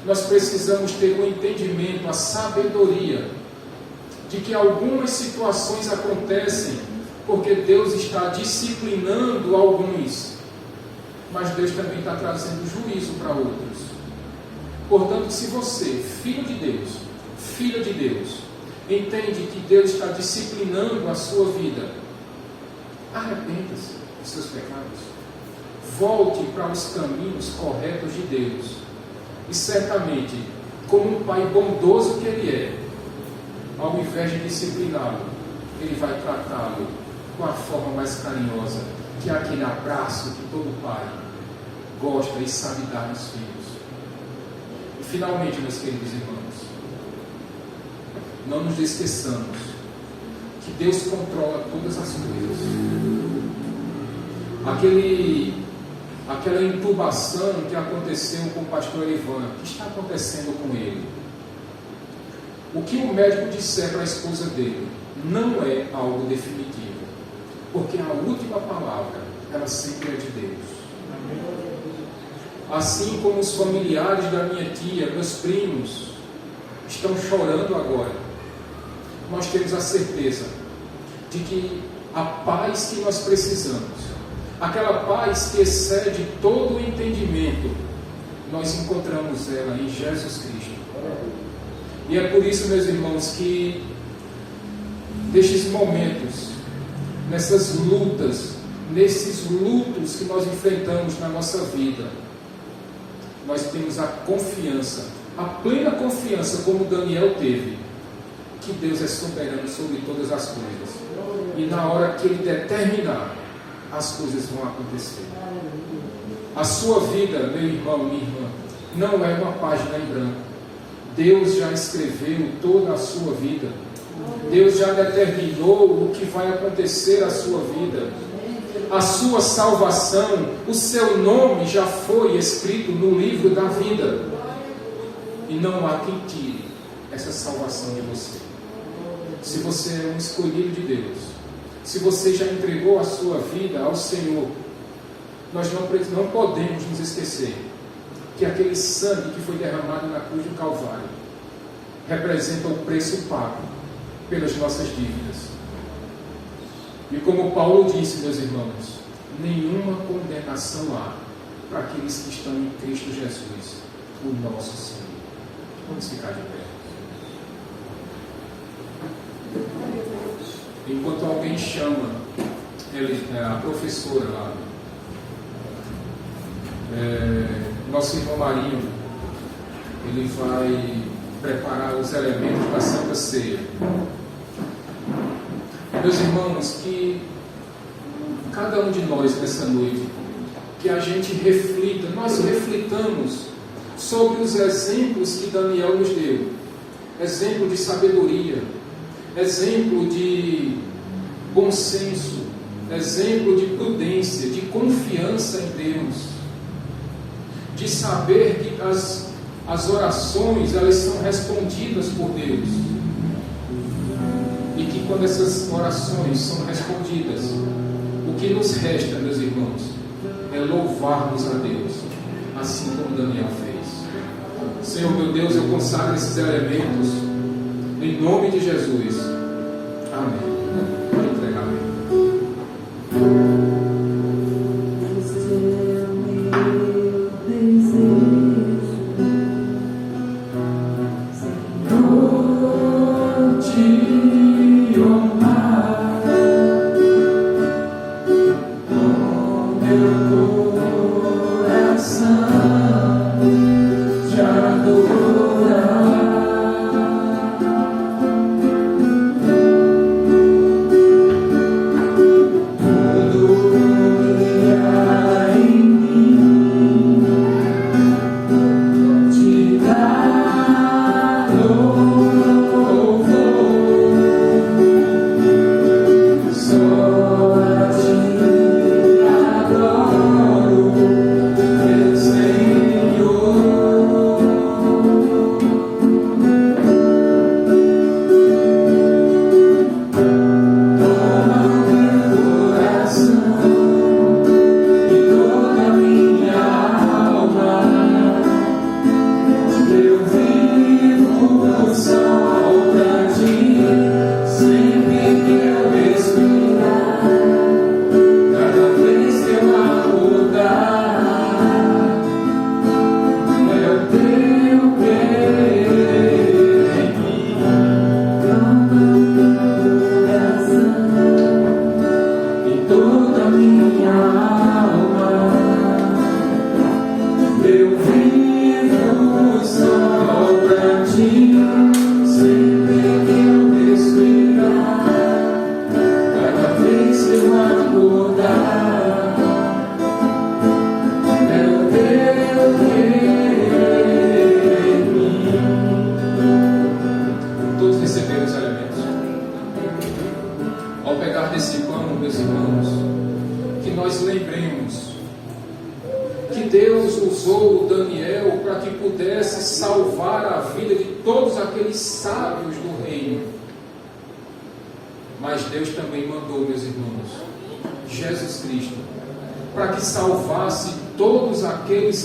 nós precisamos ter o entendimento, a sabedoria de que algumas situações acontecem porque Deus está disciplinando alguns, mas Deus também está trazendo juízo para outros. Portanto, se você, filho de Deus, filha de Deus, entende que Deus está disciplinando a sua vida, arrependa-se dos seus pecados, volte para os caminhos corretos de Deus, e certamente, como um pai bondoso que Ele é, ao invés de discipliná-lo, Ele vai tratá-lo com a forma mais carinhosa, que é aquele abraço que todo pai gosta e sabe dar nos filhos. E finalmente, meus queridos irmãos, não nos esqueçamos que Deus controla todas as coisas. Aquela intubação que aconteceu com o pastor Ivan, o que está acontecendo com ele? O que o médico disser para a esposa dele não é algo definitivo, porque a última palavra, ela sempre é de Deus. Assim como os familiares da minha tia, meus primos, estão chorando agora, nós temos a certeza de que a paz que nós precisamos, aquela paz que excede todo o entendimento, nós encontramos ela em Jesus Cristo. E é por isso, meus irmãos, que nestes momentos, nessas lutas, nesses lutos que nós enfrentamos na nossa vida, nós temos a confiança, a plena confiança, como Daniel teve, que Deus é soberano sobre todas as coisas. E na hora que Ele determinar, as coisas vão acontecer. A sua vida, meu irmão, minha irmã, não é uma página em branco. Deus já escreveu toda a sua vida. Deus já determinou o que vai acontecer à sua vida. A sua salvação, o seu nome já foi escrito no livro da vida. E não há quem tire essa salvação de você. Se você é um escolhido de Deus, se você já entregou a sua vida ao Senhor, nós não podemos nos esquecer que aquele sangue que foi derramado na cruz do Calvário representa o preço pago pelas nossas dívidas. E como Paulo disse, meus irmãos, nenhuma condenação há para aqueles que estão em Cristo Jesus, o nosso Senhor. Vamos ficar de pé. Enquanto alguém chama a professora lá, nosso irmão Marinho, ele vai preparar os elementos da Santa Ceia. Meus irmãos, que cada um de nós nessa noite, que a gente reflita, nós reflitamos sobre os exemplos que Daniel nos deu. Exemplo de sabedoria, exemplo de bom senso, exemplo de prudência, de confiança em Deus, de saber que as orações, elas são respondidas por Deus, e que quando essas orações são respondidas, o que nos resta, meus irmãos, é louvarmos a Deus, assim como Daniel fez. Senhor meu Deus, eu consagro esses elementos em nome de Jesus. Amém. Pode entregar, amém.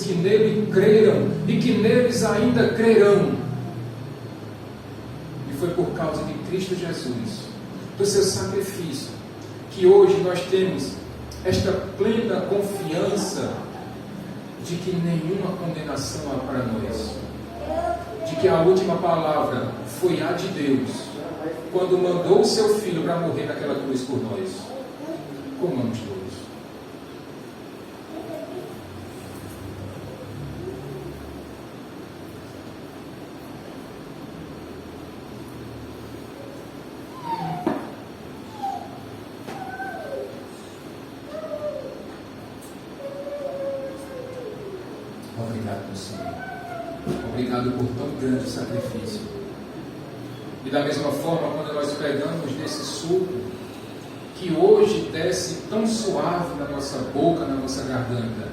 Que nele creram e que neles ainda crerão. E foi por causa de Cristo Jesus, do seu sacrifício, que hoje nós temos esta plena confiança de que nenhuma condenação há para nós, de que a última palavra foi a de Deus, quando mandou o seu Filho para morrer naquela cruz por nós. Comamos todos. Obrigado, Senhor. Obrigado por tão grande sacrifício. E da mesma forma, quando nós pegamos desse suco, que hoje desce tão suave na nossa boca, na nossa garganta,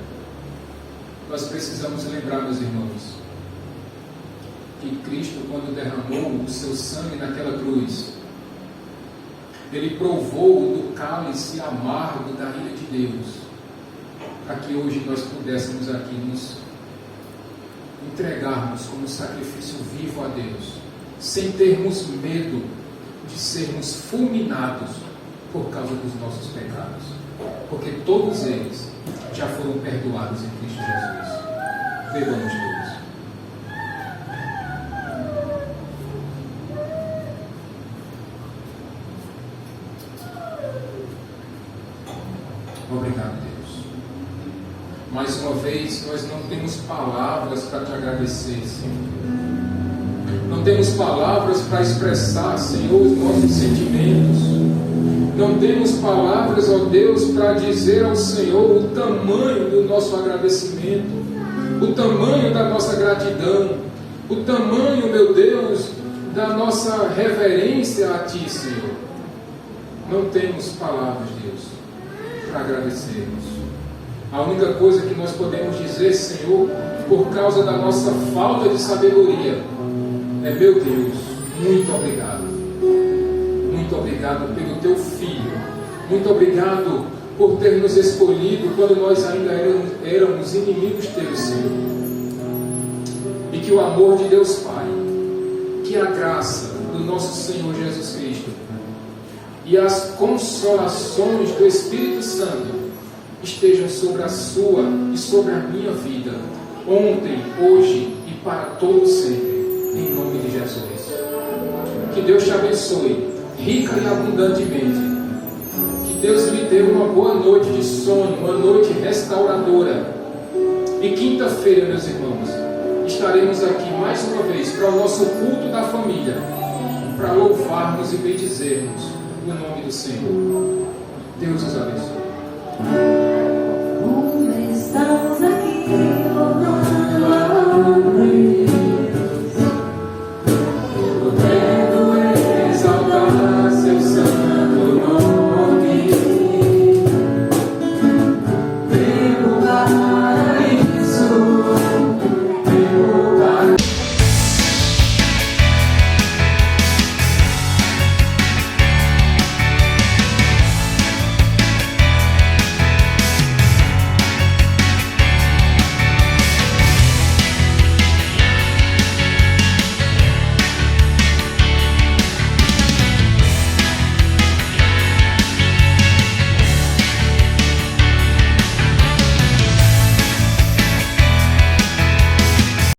nós precisamos lembrar, meus irmãos, que Cristo, quando derramou o seu sangue naquela cruz, Ele provou do cálice amargo da ira de Deus, para que hoje nós pudéssemos aqui nos entregarmos como sacrifício vivo a Deus, sem termos medo de sermos fulminados por causa dos nossos pecados, porque todos eles já foram perdoados em Cristo Jesus. Bebamos todos. Obrigado, Deus. Mais uma vez, nós não temos palavras para te agradecer, Senhor. Não temos palavras para expressar, Senhor, os nossos sentimentos. Não temos palavras, ó Deus, para dizer ao Senhor o tamanho do nosso agradecimento, o tamanho da nossa gratidão, o tamanho, meu Deus, da nossa reverência a Ti, Senhor. Não temos palavras, Deus, para agradecermos. A única coisa que nós podemos dizer, Senhor, por causa da nossa falta de sabedoria, é: meu Deus, muito obrigado. Muito obrigado pelo Teu Filho. Muito obrigado por ter nos escolhido quando nós ainda éramos inimigos Teus, Senhor. E que o amor de Deus Pai, que a graça do nosso Senhor Jesus Cristo e as consolações do Espírito Santo estejam sobre a sua e sobre a minha vida, ontem, hoje e para todo sempre. Em nome de Jesus. Que Deus te abençoe rica e abundantemente. Que Deus lhe dê uma boa noite de sonho, uma noite restauradora. E quinta-feira, meus irmãos, estaremos aqui mais uma vez para o nosso culto da família, para louvarmos e bendizermos o nome do Senhor. Deus os abençoe.